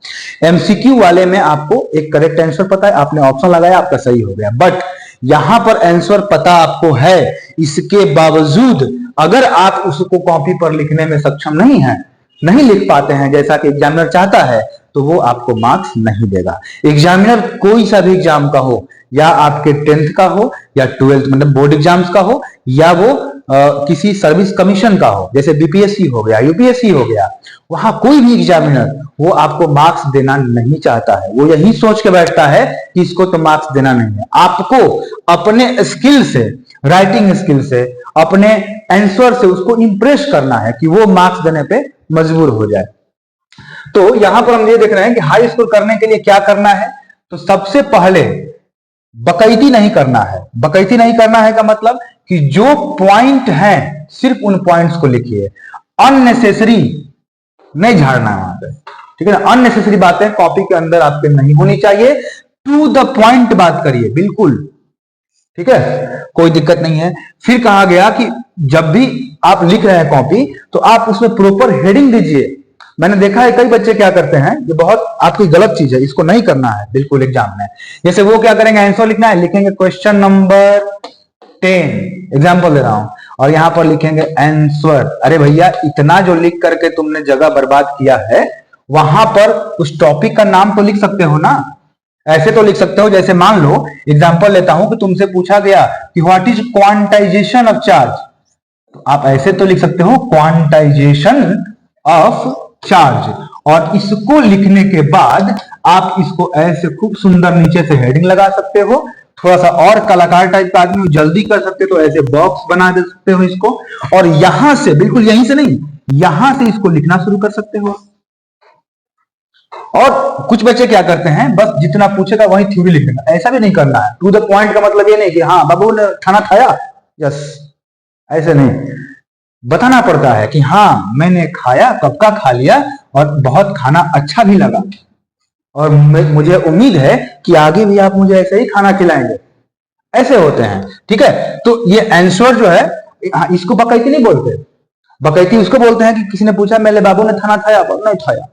Speaker 1: एमसीक्यू वाले में आपको एक करेक्ट आंसर पता है, आपने ऑप्शन लगाया, आपका सही हो गया। बट यहां पर आंसर पता आपको है, इसके बावजूद अगर आप उसको कॉपी पर लिखने में सक्षम नहीं है, नहीं लिख पाते हैं जैसा कि एग्जामिनर चाहता है, तो वो आपको मार्क्स नहीं देगा। एग्जामिनर कोई सा भी एग्जाम का हो, या आपके 10th का हो या 12th मतलब बोर्ड एग्जाम्स का हो, या वो किसी सर्विस कमीशन का हो, जैसे बीपीएससी हो गया, यूपीएससी हो गया, वहां कोई भी एग्जामिनर वो आपको मार्क्स देना नहीं चाहता है। वो यही सोच के बैठता है कि इसको तो मार्क्स देना नहीं है। आपको अपने स्किल से, राइटिंग स्किल से, अपने आंसर से उसको इंप्रेस करना है कि वो मार्क्स देने पे मजबूर हो जाए। तो यहां पर हम ये देख रहे हैं कि हाई स्कोर करने के लिए क्या करना है। तो सबसे पहले बकैती नहीं करना है। बकैती नहीं करना है का मतलब कि जो पॉइंट है सिर्फ उन पॉइंट्स को लिखिए, अननेसेसरी नहीं झाड़ना है वहां पे, ठीक है ना। अननेसेसरी बातें कॉपी के अंदर आपके नहीं होनी चाहिए। टू द पॉइंट बात करिए, बिल्कुल ठीक है, कोई दिक्कत नहीं है। फिर कहा गया कि जब भी आप लिख रहे हैं कॉपी तो आप उसमें प्रॉपर हेडिंग दीजिए। मैंने देखा है कई बच्चे क्या करते हैं, ये बहुत आपकी गलत चीज है, इसको नहीं करना है बिल्कुल एग्जाम में। जैसे वो क्या करेंगे, आंसर लिखना है, लिखेंगे क्वेश्चन नंबर 10, एग्जाम्पल दे रहा हूं, और यहां पर लिखेंगे आंसर। अरे भैया, इतना जो लिख करके तुमने जगह बर्बाद किया है, वहां पर उस टॉपिक का नाम तो लिख सकते हो ना। ऐसे तो लिख सकते हो, जैसे मान लो एग्जाम्पल लेता हूं कि तुमसे पूछा गया कि what is quantization of charge, तो आप ऐसे तो लिख सकते हो क्वांटाइजेशन ऑफ चार्ज, और इसको लिखने के बाद आप इसको ऐसे खूब सुंदर नीचे से हेडिंग लगा सकते हो। थोड़ा सा और कलाकार टाइप का आदमी जल्दी कर सकते हो तो ऐसे बॉक्स बना दे सकते हो इसको, और यहां से, बिल्कुल यहीं से नहीं, यहां से इसको लिखना शुरू कर सकते हो। और कुछ बच्चे क्या करते हैं, बस जितना पूछेगा वही थ्योरी लिख देना। ऐसा भी नहीं करना है। टू द पॉइंट का मतलब ये नहीं कि हाँ बाबू ने खाना खाया, यस, ऐसे नहीं। बताना पड़ता है कि हाँ मैंने खाया, कब का खा लिया, और बहुत खाना अच्छा भी लगा, और मुझे उम्मीद है कि आगे भी आप मुझे ऐसे ही खाना खिलाएंगे। ऐसे होते हैं, ठीक है। तो ये आंसर जो है, इसको बकैती नहीं बोलते। बकैती उसको बोलते हैं कि किसी ने पूछा मेरे बाबू ने खाना खाया, नहीं खाया।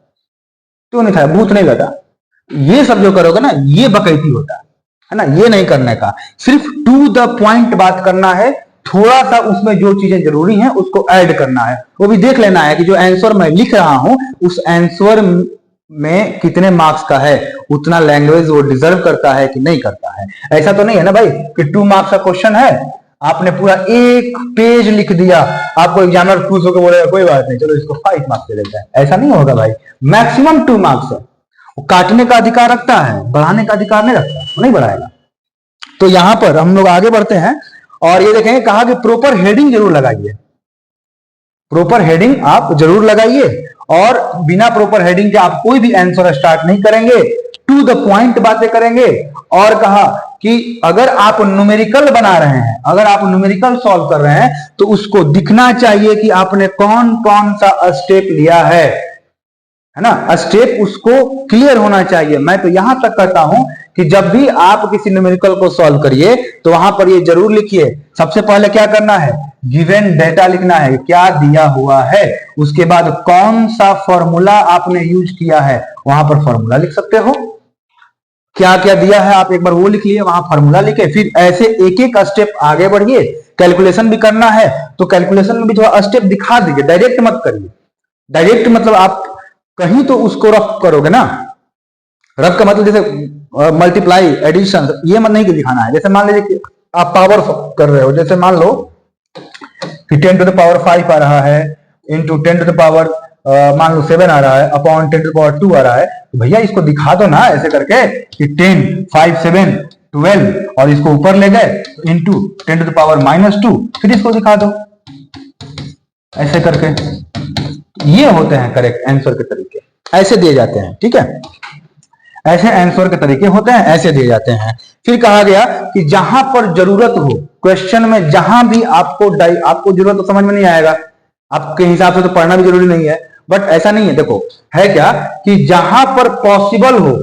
Speaker 1: क्यों नहीं खाया? भूत नहीं लगा। ये सब जो करोगे ना, ये बकैती होता है ना। ये नहीं करने का, सिर्फ टू द पॉइंट बात करना है। थोड़ा सा उसमें जो चीजें जरूरी हैं उसको ऐड करना है। वो भी देख लेना है कि जो आंसर मैं लिख रहा हूं उस आंसर में कितने मार्क्स का है, उतना लैंग्वेज वो डिजर्व करता है कि नहीं करता है। ऐसा तो नहीं है ना भाई कि 2 मार्क्स का क्वेश्चन है, आपने पूरा 1 पेज लिख दिया, आपको एग्जामिनर खुश होकर बोलेगा कोई बात नहीं, चलो इसको 5 मार्क्स दे देता है। ऐसा नहीं होगा भाई, मैक्सिमम 2 मार्क्स है। वो काटने का अधिकार रखता है, बढ़ाने का अधिकार नहीं रखता, वो नहीं बढ़ाएगा। तो यहां पर हम लोग आगे बढ़ते हैं, और ये देखेंगे कहा कि प्रॉपर हेडिंग जरूर लगाइए। प्रॉपर हेडिंग आप जरूर लगाइए, और बिना प्रॉपर हेडिंग के आप कोई भी आंसर स्टार्ट नहीं करेंगे, टू द पॉइंट बातें करेंगे। और कहा कि अगर आप न्यूमेरिकल बना रहे हैं, अगर आप न्यूमेरिकल सॉल्व कर रहे हैं, तो उसको दिखना चाहिए कि आपने कौन कौन सा स्टेप लिया है ना। स्टेप उसको क्लियर होना चाहिए। मैं तो यहां तक कहता हूं कि जब भी आप किसी न्यूमेरिकल को सॉल्व करिए तो वहां पर ये जरूर लिखिए, सबसे पहले क्या करना है, गिवन डेटा लिखना है, क्या दिया हुआ है। उसके बाद कौन सा फॉर्मूला आपने यूज किया है, वहां पर फॉर्मूला लिख सकते हो। क्या क्या दिया है आप एक बार वो लिख लिए, वहां फॉर्मूला लिखे। फिर ऐसे एक एक स्टेप आगे बढ़िए। कैलकुलेशन भी करना है तो कैलकुलेशन में भी थोड़ा स्टेप दिखा दीजिए, डायरेक्ट मत करिए। डायरेक्ट मतलब आप कहीं तो उसको रफ करोगे ना। रफ का मतलब जैसे मल्टीप्लाई, एडिशन, ये मत नहीं दिखाना है। जैसे मान लीजिए आप पावर कर रहे हो, जैसे मान लो कि 10 टू द पावर 5 आ रहा है, इंटू 10 टू द पावर मान लो 7 आ रहा है, अपॉन 10 टू द पावर 2 आ रहा है, तो भैया इसको दिखा दो ना ऐसे करके कि 10, 5, 7, 12, और इसको ऊपर ले गए इंटू 10 टू द पावर -2, फिर इसको दिखा दो ऐसे करके। ये होते हैं करेक्ट आंसर के तरीके, ऐसे दिए जाते हैं, ठीक है। ऐसे आंसर के तरीके होते हैं, ऐसे दिए जाते हैं। फिर कहा गया कि जहां पर जरूरत हो क्वेश्चन में, जहां भी आपको जरूरत तो समझ में नहीं आएगा, आपके हिसाब से तो पढ़ना भी जरूरी नहीं है, बट ऐसा नहीं है। देखो है क्या कि जहां पर पॉसिबल हो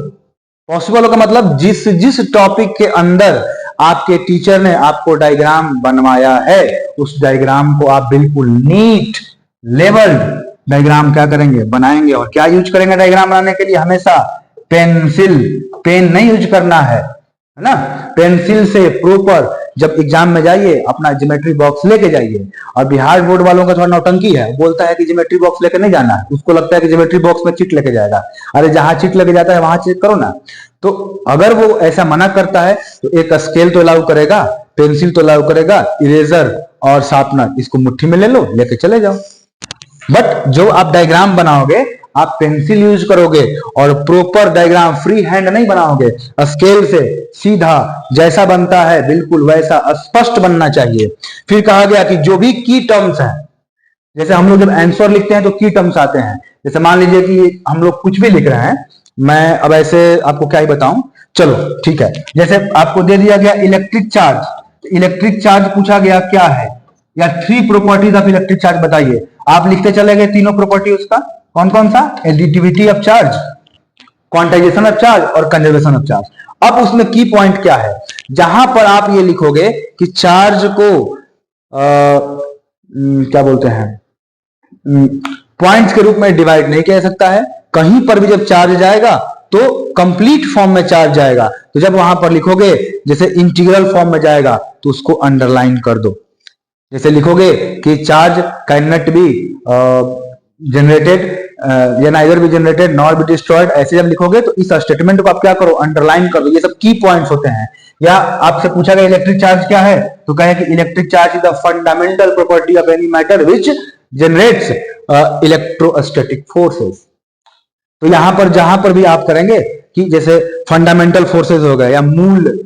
Speaker 1: का मतलब जिस टॉपिक के अंदर आपके टीचर ने आपको डायग्राम बनवाया है, उस डायग्राम को आप बिल्कुल नीट लेवल्ड डायग्राम क्या करेंगे, बनाएंगे। और क्या यूज करेंगे डायग्राम बनाने के लिए, हमेशा पेंसिल, पेन नहीं यूज करना है ना। पेंसिल से प्रॉपर जब एग्जाम में जाइए अपना ज्योमेट्री बॉक्स लेके जाइए। और बिहार बोर्ड वालों का थोड़ा नौटंकी है, बोलता है कि ज्योमेट्री बॉक्स लेके नहीं जाना है, उसको लगता है कि ज्योमेट्री बॉक्स में चिट लेके जाएगा। अरे जहां चिट लेके जाता है वहां चेक करो ना। तो अगर वो ऐसा मना करता है तो एक स्केल तो अलाउ करेगा, पेंसिल तो अलाउ करेगा, इरेजर और शार्पनर इसको मुट्ठी में ले लो, लेके चले जाओ। बट जो आप डायग्राम बनाओगे आप पेंसिल यूज करोगे, और प्रॉपर डायग्राम फ्री हैंड नहीं बनाओगे, स्केल से सीधा जैसा बनता है बिल्कुल वैसा स्पष्ट बनना चाहिए। फिर कहा गया कि जो भी की टर्म्स हैं, जैसे हम लोग जब आंसर लिखते हैं तो की टर्म्स आते हैं। जैसे मान लीजिए कि हम लोग कुछ भी लिख रहे हैं, मैं अब ऐसे आपको क्या ही बताऊं, चलो ठीक है। जैसे आपको दे दिया गया इलेक्ट्रिक चार्ज, इलेक्ट्रिक चार्ज पूछा गया क्या है, या 3 प्रॉपर्टीज ऑफ इलेक्ट्रिक चार्ज बताइए। आप लिखते चले गए तीनों प्रॉपर्टी उसका, कौन कौन सा, additivity of charge, quantization of charge और कंजर्वेशन ऑफ चार्ज। अब उसमें की पॉइंट क्या है, जहां पर आप ये लिखोगे कि चार्ज को क्या बोलते हैं, पॉइंट्स के रूप में डिवाइड नहीं किया जा सकता है। कहीं पर भी जब चार्ज जाएगा तो कंप्लीट फॉर्म में चार्ज जाएगा। तो जब वहां पर लिखोगे जैसे इंटीग्रल फॉर्म में जाएगा तो उसको अंडरलाइन कर दो। जैसे लिखोगे कि charge can not be generated या neither be generated nor be destroyed, ऐसे जब लिखोगे तो इस स्टेटमेंट को आप क्या करो, अंडरलाइन कर दो। ये सब की पॉइंट्स होते हैं। या आपसे पूछा गया इलेक्ट्रिक चार्ज क्या है, तो कहे कि electric charge is the fundamental property of any matter which generates electrostatic forces. तो यहां पर जहां पर भी आप करेंगे कि जैसे फंडामेंटल फोर्सेस हो गए या मूल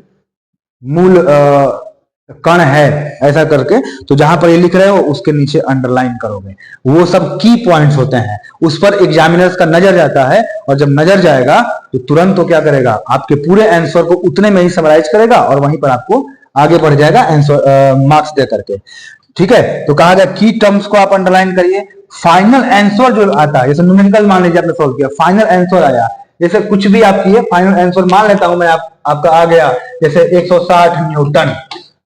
Speaker 1: कण है ऐसा करके, तो जहां पर ये लिख रहे हो उसके नीचे अंडरलाइन करोगे। वो सब की पॉइंट्स होते हैं, उस पर एग्जामिनर्स का नजर जाता है। और जब नजर जाएगा तो तुरंत तो क्या करेगा, आपके पूरे आंसर को उतने में ही समराइज करेगा और वहीं पर आपको आगे बढ़ जाएगा आंसर मार्क्स दे करके। ठीक है, तो कहा गया की टर्म्स को आप अंडरलाइन करिए। फाइनल आंसर जो आता है, जैसे न्यूमेरिकल मान लीजिए आपने सॉल्व किया, फाइनल आंसर आया, जैसे कुछ भी आप किए, फाइनल आंसर मान लेता हूं मैं आपका आ गया जैसे 160 न्यूटन।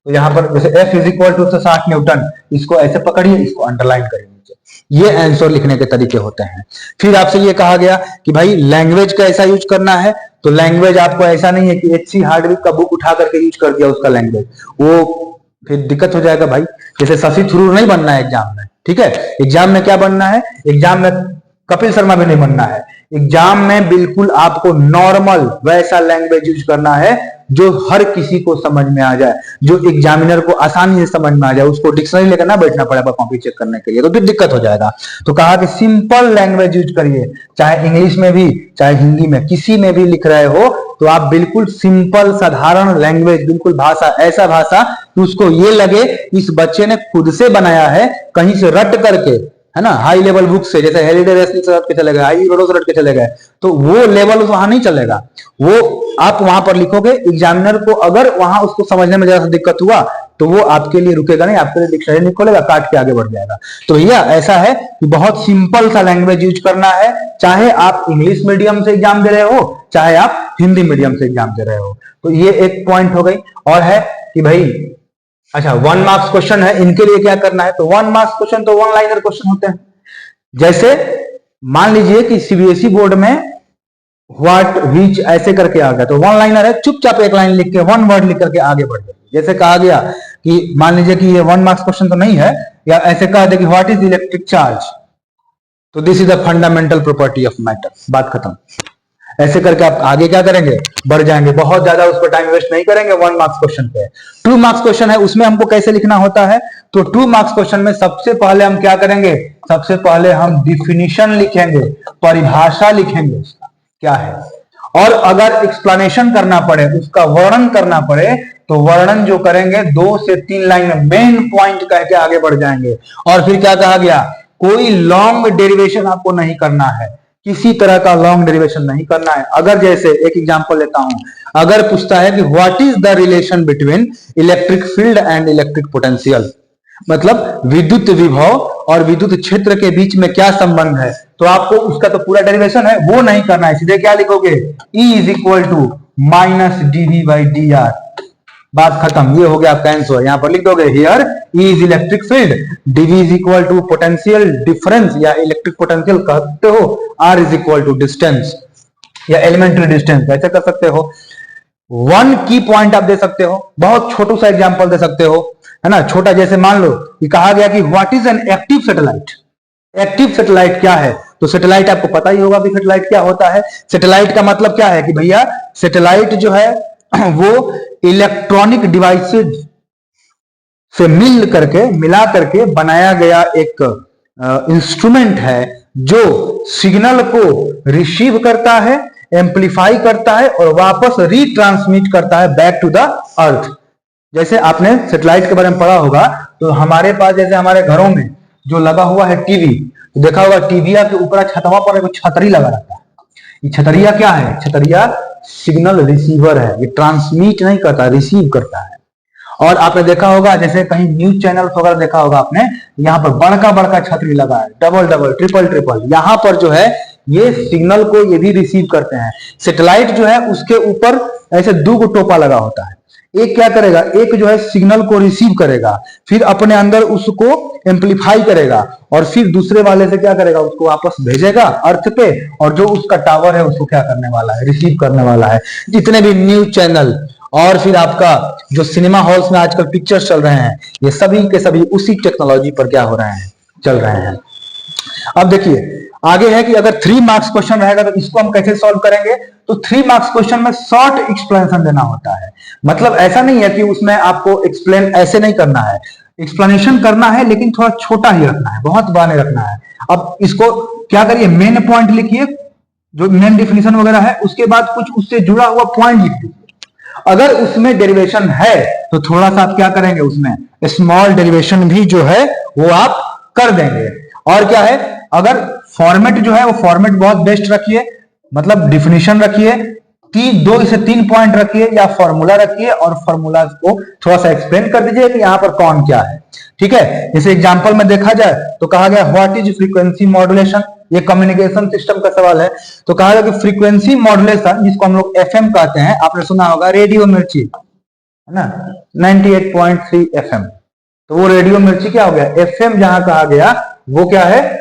Speaker 1: तो यहां पर जैसे F is equal to 160 newton, इसको ऐसे पकड़िए, इसको अंडरलाइन करिए नीचे। ये आंसर लिखने के तरीके होते हैं। फिर आपसे ये कहा गया कि भाई लैंग्वेज का ऐसा यूज करना है, तो लैंग्वेज आपको ऐसा नहीं है कि HC हार्डविक का बुक उठा करके यूज कर दिया उसका लैंग्वेज, वो फिर दिक्कत हो जाएगा भाई। जैसे शशि थरूर नहीं बनना है एग्जाम में। ठीक है, एग्जाम में क्या बनना है, एग्जाम में कपिल शर्मा भी नहीं बनना है। एग्जाम में बिल्कुल आपको नॉर्मल वैसा लैंग्वेज यूज करना है जो हर किसी को समझ में आ जाए, जो एग्जामिनर को आसानी से समझ में आ जाए। उसको डिक्शनरी लेकर ना बैठना पड़ेगा कॉपी चेक करने के लिए, तो फिर दिक्कत हो जाएगा। तो कहा कि सिंपल लैंग्वेज यूज करिए, चाहे इंग्लिश में भी चाहे हिंदी में, किसी में भी लिख रहे हो तो आप बिल्कुल सिंपल साधारण लैंग्वेज, बिल्कुल भाषा, ऐसा भाषा कि उसको ये लगे इस बच्चे ने खुद से बनाया है, कहीं से रट करके, है ना, हाई लेवल बुक से, जैसे हेरिडे रेसलिंग से रट के चले गए, हाई रोडो से रट के चले गए, तो वो लेवल वहां नहीं चलेगा। वो आप वहां पर लिखोगे, एग्जामिनर को अगर वहां उसको समझने में जरा सा दिक्कत हुआ तो वो आपके लिए रुकेगा नहीं, आपके लिए डिक्शनरी नहीं खोलेगा, काट के आगे बढ़ जाएगा। तो भैया ऐसा है कि बहुत सिंपल सा लैंग्वेज यूज करना है, चाहे आप इंग्लिश मीडियम से एग्जाम दे रहे हो, चाहे आप हिंदी मीडियम से एग्जाम दे रहे हो। तो ये एक पॉइंट हो गई। और है कि भाई अच्छा 1 मार्क्स क्वेश्चन है, इनके लिए क्या करना है, तो 1 मार्क्स क्वेश्चन तो 1 लाइनर क्वेश्चन होते हैं। जैसे मान लीजिए कि सीबीएसई बोर्ड में व्हाट विच ऐसे करके आ गया, तो 1 लाइनर है, चुपचाप एक लाइन लिख के 1 वर्ड लिख करके आगे बढ़ जाए। जैसे कहा गया कि मान लीजिए कि ये 1 मार्क्स क्वेश्चन तो नहीं है, या ऐसे कहा दे कि व्हाट इज इलेक्ट्रिक चार्ज, तो this is the fundamental property of matter, बात खत्म। ऐसे करके आप आगे क्या करेंगे, बढ़ जाएंगे, बहुत ज्यादा उस पर टाइम वेस्ट नहीं करेंगे 1 मार्क्स क्वेश्चन पे। 2 मार्क्स क्वेश्चन है, उसमें हमको कैसे लिखना होता है, तो 2 मार्क्स क्वेश्चन में सबसे पहले हम क्या करेंगे, सबसे पहले हम डिफिनीशन लिखेंगे, परिभाषा लिखेंगे उसका क्या है, और अगर एक्सप्लेनेशन करना पड़े, उसका वर्णन करना पड़े, तो वर्णन जो करेंगे 2 से 3 लाइन मेन पॉइंट कह के आगे बढ़ जाएंगे। और फिर क्या कहा गया, कोई लॉन्ग डेरिवेशन आपको नहीं करना है, किसी तरह का लॉन्ग डेरिवेशन नहीं करना है। अगर जैसे एक एग्जांपल लेता हूं, अगर पूछता है कि what is the relation between electric field and electric potential, मतलब विद्युत विभव और विद्युत क्षेत्र के बीच में क्या संबंध है, तो आपको उसका तो पूरा डेरिवेशन है वो नहीं करना है, सीधे क्या लिखोगे, E is equal to minus dV by dr, बात खत्म। ये हो गया आपका आंसर। यहां पर लिख दोगे here E is electric field, dV is equal to potential difference या इलेक्ट्रिक पोटेंशियल कहते हो, R is equal to distance या एलिमेंट्री डिस्टेंस, ऐसे कर सकते हो। 1 की पॉइंट आप दे सकते हो, बहुत छोटू सा एग्जांपल दे सकते हो, है ना, छोटा। जैसे मान लो कि कहा गया कि what is an active satellite, active satellite क्या है, तो सैटेलाइट आपको पता ही होगा कि सैटेलाइट क्या होता है। सैटेलाइट का मतलब क्या है कि भैया सैटेलाइट जो है वो इलेक्ट्रॉनिक डिवाइसेज से मिला करके बनाया गया एक इंस्ट्रूमेंट है जो सिग्नल को रिसीव करता है, एम्पलीफाई करता है और वापस रीट्रांसमिट करता है बैक टू द अर्थ। जैसे आपने सैटेलाइट के बारे में पढ़ा होगा, तो हमारे पास जैसे हमारे घरों में जो लगा हुआ है टीवी, तो देखा होगा टीविया के ऊपर छतवा पर एक छतरी लगा रहता है। ये छतरिया क्या है, छतरिया सिग्नल रिसीवर है, ये ट्रांसमिट नहीं करता, रिसीव करता है। और आपने देखा होगा जैसे कहीं न्यूज चैनल वगैरह देखा होगा आपने, यहाँ पर बड़का बड़का छतरी लगा है, डबल डबल ट्रिपल ट्रिपल, यहाँ पर जो है ये सिग्नल को ये भी रिसीव करते हैं। सैटेलाइट जो है उसके ऊपर ऐसे दो गो टोपा लगा होता है। एक क्या करेगा, एक जो है सिग्नल को रिसीव करेगा, फिर अपने अंदर उसको एम्पलीफाई करेगा और फिर दूसरे वाले से क्या करेगा, उसको वापस भेजेगा अर्थ पे, और जो उसका टावर है उसको क्या करने वाला है, रिसीव करने वाला है। जितने भी न्यूज चैनल और फिर आपका जो सिनेमा हॉल्स में आजकल पिक्चर्स चल रहे हैं, ये सभी के सभी उसी टेक्नोलॉजी पर क्या हो रहे हैं, चल रहे हैं। अब देखिए आगे है कि अगर 3 मार्क्स क्वेश्चन रहेगा तो इसको हम कैसे सॉल्व करेंगे। तो 3 मार्क्स क्वेश्चन में शॉर्ट एक्सप्लेनेशन देना होता है। मतलब ऐसा नहीं है कि उसमें आपको एक्सप्लेन ऐसे नहीं करना है, एक्सप्लेनेशन करना है लेकिन थोड़ा छोटा ही रखना है, बहुत बड़ा नहीं रखना है। अब इसको क्या करिए, मेन पॉइंट लिखिए, जो मेन डिफिनेशन वगैरह है, उसके बाद कुछ उससे जुड़ा हुआ पॉइंट लिख दीजिए। अगर उसमें डेरिवेशन है तो थोड़ा सा आप क्या करेंगे, उसमें स्मॉल डेरिवेशन भी जो है वो आप कर देंगे। और क्या है, अगर फॉर्मेट जो है वो फॉर्मेट बहुत बेस्ट रखिए, मतलब डिफिनेशन रखिए, 2 से 3 पॉइंट रखिए या फॉर्मूला रखिए और फॉर्मूला को थोड़ा सा एक्सप्लेन कर दीजिए कि यहाँ पर कौन क्या है। ठीक है, जैसे एग्जांपल में देखा जाए तो कहा गया व्हाट इज फ्रीक्वेंसी मॉड्यूलेशन, ये कम्युनिकेशन सिस्टम का सवाल है। तो कहा गया कि फ्रीक्वेंसी मॉड्यूलेशन, जिसको हम लोग एफएम कहते हैं, आपने सुना होगा रेडियो मिर्ची है ना, 98.3 एफएम। तो वो रेडियो मिर्ची क्या हो गया, एफएम जहां कहा गया वो क्या है,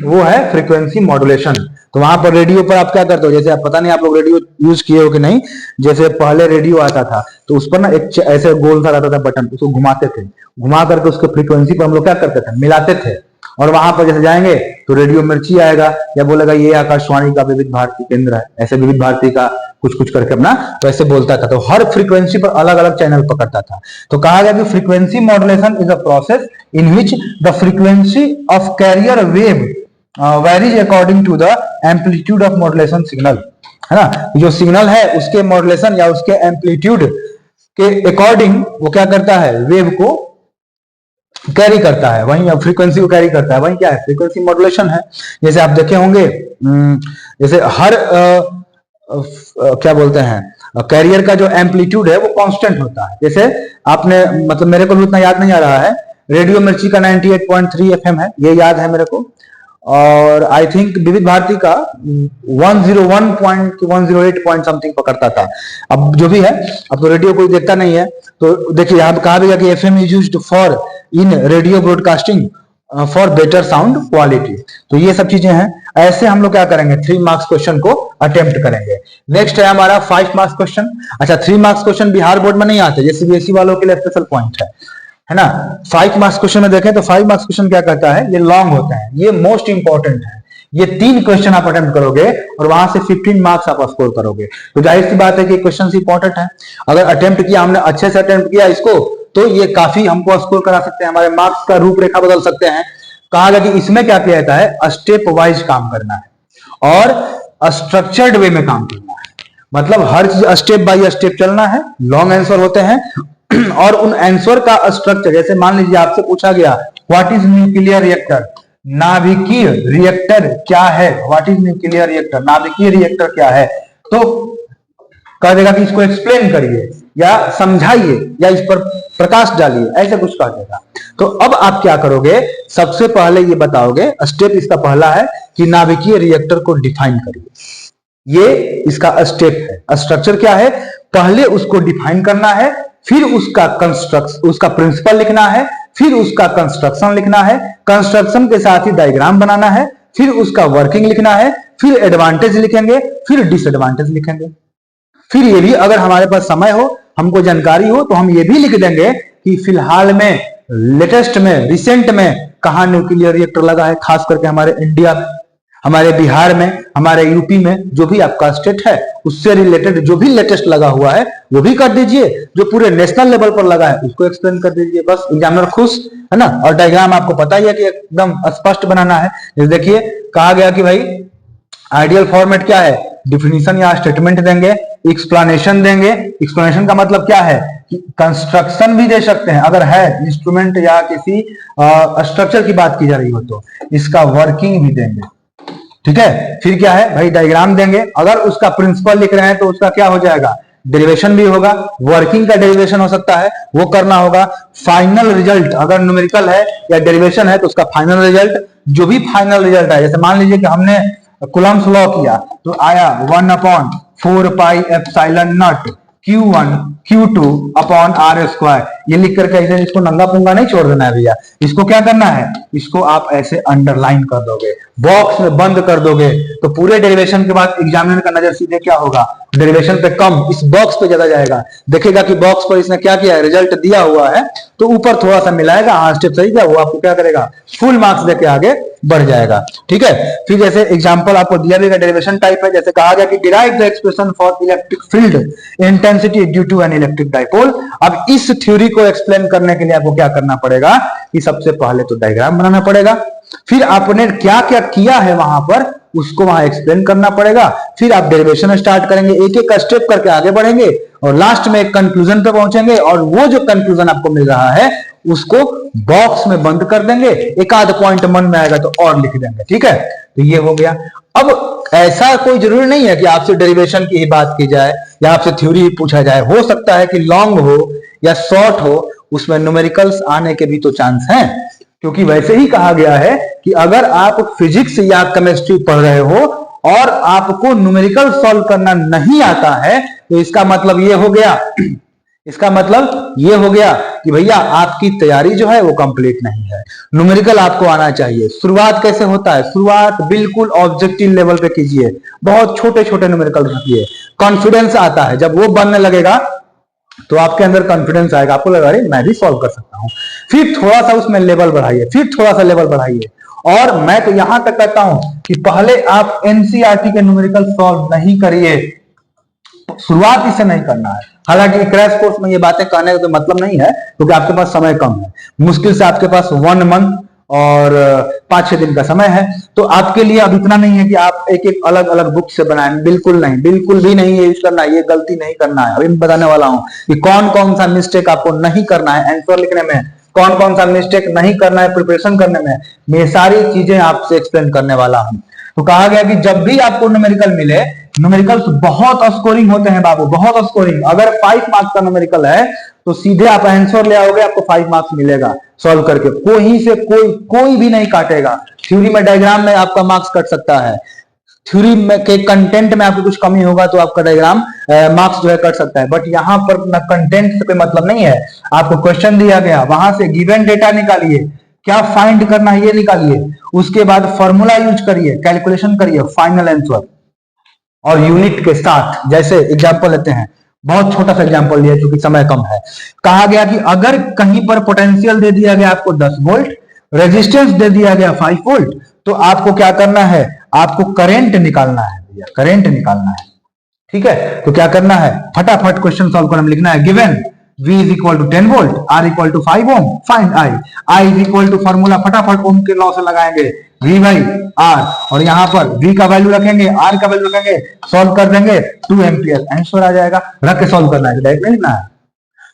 Speaker 1: वो है फ्रीक्वेंसी मॉड्यूलेशन। तो वहां पर रेडियो पर आप क्या करते हो, जैसे आप पता नहीं आप लोग रेडियो यूज किए हो कि नहीं, जैसे पहले रेडियो आता था तो उस पर ना एक ऐसे गोल सा रहता था बटन, उसको घुमाते थे, घुमा करके उसके फ्रीक्वेंसी पर हम लोग क्या करते थे, मिलाते थे। और वहां पर जैसे जाएंगे तो रेडियो मिर्ची आएगा या बोलेगा ये आकाशवाणी का विविध भारती केंद्र है, ऐसे विविध भारती का कुछ कुछ करके अपना तो ऐसे बोलता था। तो हर फ्रीक्वेंसी पर अलग अलग चैनल पकड़ता था। तो कहा गया कि frequency modulation is a process in which the frequency of carrier wave varies according to the amplitude of modulation signal, है ना। जो सिग्नल है उसके मॉड्यूलेशन या उसके एम्पलीट्यूड के अकॉर्डिंग वो क्या करता है, वेव को कैरी करता है, वही फ्रीक्वेंसी को कैरी करता है, वही क्या है, फ्रीक्वेंसी मॉड्यूलेशन है। जैसे आप देखे होंगे, जैसे हर क्या बोलते हैं, कैरियर का जो एम्पलीट्यूड है वो कांस्टेंट होता है। जैसे आपने, मतलब मेरे को भी उतना याद नहीं आ रहा है, रेडियो मिर्ची का 98.3 एफएम है, ये याद है मेरे को, और आई थिंक विविध भारती का 101.108 पॉइंट समथिंग पकड़ता था। अब जो भी है, अब तो रेडियो कोई देखता नहीं है। तो देखिए यहाँ कहा गया कि FM is used for in radio broadcasting for better sound quality. तो ये सब चीजें हैं। ऐसे हम लोग क्या करेंगे, 3 मार्क्स क्वेश्चन को अटेम्प्ट करेंगे। नेक्स्ट है हमारा 5 मार्क्स क्वेश्चन। अच्छा, 3 मार्क्स क्वेश्चन बिहार बोर्ड में नहीं आते, ये सीबीएसई वालों के लिए स्पेशल पॉइंट है ना। 5 मार्क्स क्वेश्चन में देखें तो 5 मार्क्स क्वेश्चन क्या करता है, ये लॉन्ग होते हैं, ये मोस्ट इंपॉर्टेंट है। ये 3 क्वेश्चन आप अटेम्प्ट करोगे और वहां से 15 मार्क्स आप स्कोर करोगे। तो जाहिर सी बात है कि क्वेश्चन इंपॉर्टेंट है। अगर अटेम्प्ट किया हमने, अच्छे से अटेम्प्ट किया इसको, तो ये काफी हमको स्कोर करा सकते हैं, हमारे मार्क्स का रूपरेखा बदल सकते हैं। कहा गया कि इसमें क्या किया जाता है, स्टेप वाइज काम करना है और स्ट्रक्चर्ड वे में काम करना है। मतलब हर चीज स्टेप बाय स्टेप चलना है। लॉन्ग आंसर होते हैं और उन आंसर का स्ट्रक्चर, जैसे मान लीजिए आपसे पूछा गया व्हाट इज न्यूक्लियर रिएक्टर, नाभिकीय रिएक्टर क्या है, व्हाट इज न्यूक्लियर रिएक्टर, नाभिकीय रिएक्टर क्या है, तो कह देगा कि इसको एक्सप्लेन करिए या समझाइए या इस पर प्रकाश डालिए, ऐसे कुछ कह देगा। तो अब आप क्या करोगे, सबसे पहले ये बताओगे, स्टेप इसका पहला है कि नाभिकीय रिएक्टर को डिफाइन करिए। ये इसका स्टेप है। स्ट्रक्चर क्या है, पहले उसको डिफाइन करना है, फिर उसका कंस्ट्रक्शन, उसका प्रिंसिपल लिखना है, फिर उसका कंस्ट्रक्शन लिखना है, कंस्ट्रक्शन के साथ ही डायग्राम बनाना है, फिर उसका वर्किंग लिखना है, फिर एडवांटेज लिखेंगे, फिर डिसएडवांटेज लिखेंगे। फिर ये भी, अगर हमारे पास समय हो, हमको जानकारी हो, तो हम ये भी लिख देंगे कि फिलहाल में, लेटेस्ट में, रिसेंट में कहां न्यूक्लियर रिएक्टर लगा है, खास करके हमारे इंडिया में, हमारे बिहार में, हमारे यूपी में, जो भी आपका स्टेट है उससे रिलेटेड जो भी लेटेस्ट लगा हुआ है वो भी कर दीजिए, जो पूरे नेशनल लेवल पर लगा है उसको एक्सप्लेन कर दीजिए, बस एग्जामिनर खुश है ना। और डायग्राम आपको पता ही है कि एकदम स्पष्ट बनाना है। जैसे देखिए कहा गया कि भाई आइडियल फॉर्मेट क्या है, डिफिनीशन या स्टेटमेंट देंगे, एक्सप्लेनेशन देंगे। एक्सप्लेनेशन का मतलब क्या है कि कंस्ट्रक्शन भी दे सकते हैं, अगर है इंस्ट्रूमेंट या किसी स्ट्रक्चर की बात की जा रही हो तो इसका वर्किंग भी देंगे, ठीक है। फिर क्या है भाई, डायग्राम देंगे। अगर उसका प्रिंसिपल लिख रहे हैं तो उसका क्या हो जाएगा, डेरिवेशन भी होगा, वर्किंग का डेरिवेशन हो सकता है, वो करना होगा। फाइनल रिजल्ट, अगर न्यूमेरिकल है या डेरिवेशन है तो उसका फाइनल रिजल्ट, जो भी फाइनल रिजल्ट है, जैसे मान लीजिए कि हमने कूलम्ब्स लॉ किया तो आया 1/4 pi epsilon not Q1 Q2 upon R square. ये लिख करके ऐसे इसको नंगा पुंगा नहीं छोड़ देना है भैया, इसको क्या करना है, इसको आप ऐसे अंडरलाइन कर दोगे, बॉक्स में बंद कर दोगे, तो पूरे डेरिवेशन के बाद एग्जामिनर का नजर सीधे क्या होगा, डेरिवेशन पे कम, इस बॉक्स पे ज्यादा जाएगा, देखेगा कि बॉक्स पर इसने क्या किया है, रिजल्ट दिया हुआ है, तो ऊपर थोड़ा सा मिलाएगा, हाँ स्टेप सही क्या, वो आपको क्या करेगा, फुल मार्क्स देके आगे बढ़ जाएगा। ठीक है, फिर जैसे एग्जांपल आपको दिया गया डेरिवेशन टाइप है, जैसे कहा गया कि derive the expression for electric field intensity due to an electric dipole. अब इस थ्योरी को एक्सप्लेन करने के लिए आपको क्या करना पड़ेगा कि सबसे पहले तो डायग्राम बनाना पड़ेगा, फिर आपने क्या क्या किया है वहां पर उसको वहां एक्सप्लेन करना पड़ेगा, फिर आप डेरिवेशन स्टार्ट करेंगे, एक एक स्टेप करके आगे बढ़ेंगे और लास्ट में एक कंक्लूजन पे पहुंचेंगे, और वो जो कंक्लूजन आपको मिल रहा है उसको बॉक्स में बंद कर देंगे, एक आध पॉइंट मन में आएगा तो और लिख देंगे। ठीक है, तो ये हो गया। अब ऐसा कोई जरूरी नहीं है कि आपसे डेरिवेशन की ही बात की जाए या आपसे थ्योरी ही पूछा जाए, हो सकता है कि लॉन्ग हो या शॉर्ट हो, उसमें न्यूमेरिकल्स आने के भी तो चांस हैं, क्योंकि वैसे ही कहा गया है कि अगर आप फिजिक्स या केमिस्ट्री पढ़ रहे हो और आपको न्यूमेरिकल सॉल्व करना नहीं आता है, तो इसका मतलब ये हो गया, इसका मतलब ये हो गया कि भैया आपकी तैयारी जो है वो कंप्लीट नहीं है। न्यूमेरिकल आपको आना चाहिए। शुरुआत कैसे होता है, शुरुआत बिल्कुल ऑब्जेक्टिव लेवल पे कीजिए, बहुत छोटे छोटे न्यूमेरिकल रखिए, कॉन्फिडेंस आता है, जब वो बनने लगेगा तो आपके अंदर कॉन्फिडेंस आएगा, आपको लगा रही मैं भी सॉल्व कर सकता हूं, फिर थोड़ा सा उसमें लेवल बढ़ाइए, फिर थोड़ा सा लेवल बढ़ाइए, और मैं तो यहां तक कहता हूं कि पहले आप एनसीईआरटी के न्यूमेरिकल सॉल्व नहीं करिए, शुरुआत इससे नहीं करना है। हालांकि क्रैश कोर्स में ये बातें कहने का तो मतलब नहीं है, क्योंकि आपके पास समय कम है, मुश्किल से आपके पास 1 मंथ और 5-6 दिन का समय है, तो आपके लिए अब इतना नहीं है कि आप एक एक अलग अलग बुक से बनाएं, बिल्कुल नहीं, बिल्कुल भी नहीं यूज करना है, ये गलती नहीं करना है। अभी मैं बताने वाला हूं कि कौन कौन सा मिस्टेक आपको नहीं करना है आंसर लिखने में, कौन कौन सा मिस्टेक नहीं करना है प्रिपरेशन करने में, मैं सारी चीजें आपसे एक्सप्लेन करने वाला हूं। तो कहा गया कि जब भी आपको न्यूमेरिकल मिले, न्यूमेरिकल्स बहुत स्कोरिंग होते हैं बाबू, बहुत स्कोरिंग, अगर 5 मार्क्स का न्यूमेरिकल है तो सीधे आप आंसर ले आओगे, आपको 5 मार्क्स मिलेगा सॉल्व करके, कोई से कोई भी नहीं काटेगा। थ्योरी में डायग्राम में आपका मार्क्स कट सकता है, थ्योरी में के कंटेंट में आपको कुछ कमी होगा तो आपका डायग्राम मार्क्स जो है कट सकता है, बट यहाँ पर ना कंटेंट से कोई मतलब नहीं है, आपको क्वेश्चन दिया गया, वहां से गिवन डेटा निकालिए, क्या फाइंड करना है ये निकालिए, उसके बाद फॉर्मूला यूज करिए, कैलकुलेशन करिए, फाइनल आंसर और यूनिट के साथ। जैसे एग्जांपल लेते हैं, बहुत छोटा सा एग्जांपल लिया क्योंकि समय कम है। कहा गया कि अगर कहीं पर पोटेंशियल दे दिया गया आपको 10 वोल्ट, रेजिस्टेंस दे दिया गया 5 वोल्ट, तो आपको क्या करना है, आपको करंट निकालना है भैया, करंट निकालना है। ठीक है, तो क्या करना है, फटाफट क्वेश्चन सॉल्व करना, लिखना है given V is equal to 10 volt, R equal to 5 ohm, find I is equal to formula फटाफट ओम के लॉ से लगाएंगे, V by R, और यहाँ पर V का वैल्यू रखेंगे, R का वैल्यू रखेंगे, सॉल्व कर देंगे, 2 एम्पियर आंसर आ जाएगा। रख के सॉल्व करना है, डायरेक्ट नहीं लिखना है।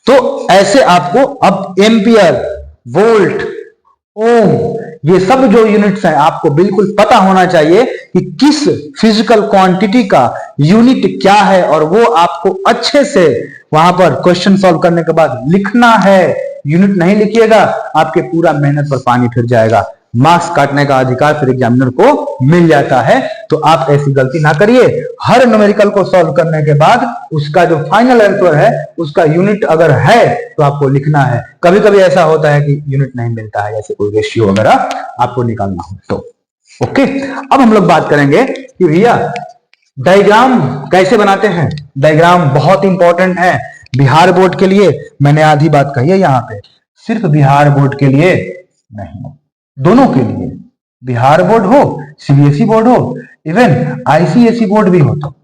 Speaker 1: तो ऐसे आपको अब एम्पियर, वोल्ट, ओम, ये सब जो यूनिट्स हैं आपको बिल्कुल पता होना चाहिए कि किस फिजिकल क्वांटिटी का यूनिट क्या है, और वो आपको अच्छे से वहां पर क्वेश्चन सॉल्व करने के बाद लिखना है। यूनिट नहीं लिखिएगा आपके पूरा मेहनत पर पानी फिर जाएगा, मार्क्स काटने का अधिकार फिर एग्जामिनर को मिल जाता है। तो आप ऐसी गलती ना करिए, हर न्यूमेरिकल को सॉल्व करने के बाद उसका जो फाइनल आंसर है उसका यूनिट अगर है तो आपको लिखना है। कभी कभी ऐसा होता है कि यूनिट नहीं मिलता है, जैसे कोई रेशियो वगैरह आपको निकालना हो तो। ओके, अब हम लोग बात करेंगे कि भैया डायग्राम कैसे बनाते हैं। डायग्राम बहुत इंपॉर्टेंट है बिहार बोर्ड के लिए, मैंने आधी बात कही है यहाँ पे, सिर्फ बिहार बोर्ड के लिए नहीं, दोनों के लिए, बिहार बोर्ड हो, सीबीएसई बोर्ड हो, इवन आईसीएसई बोर्ड भी हो, तो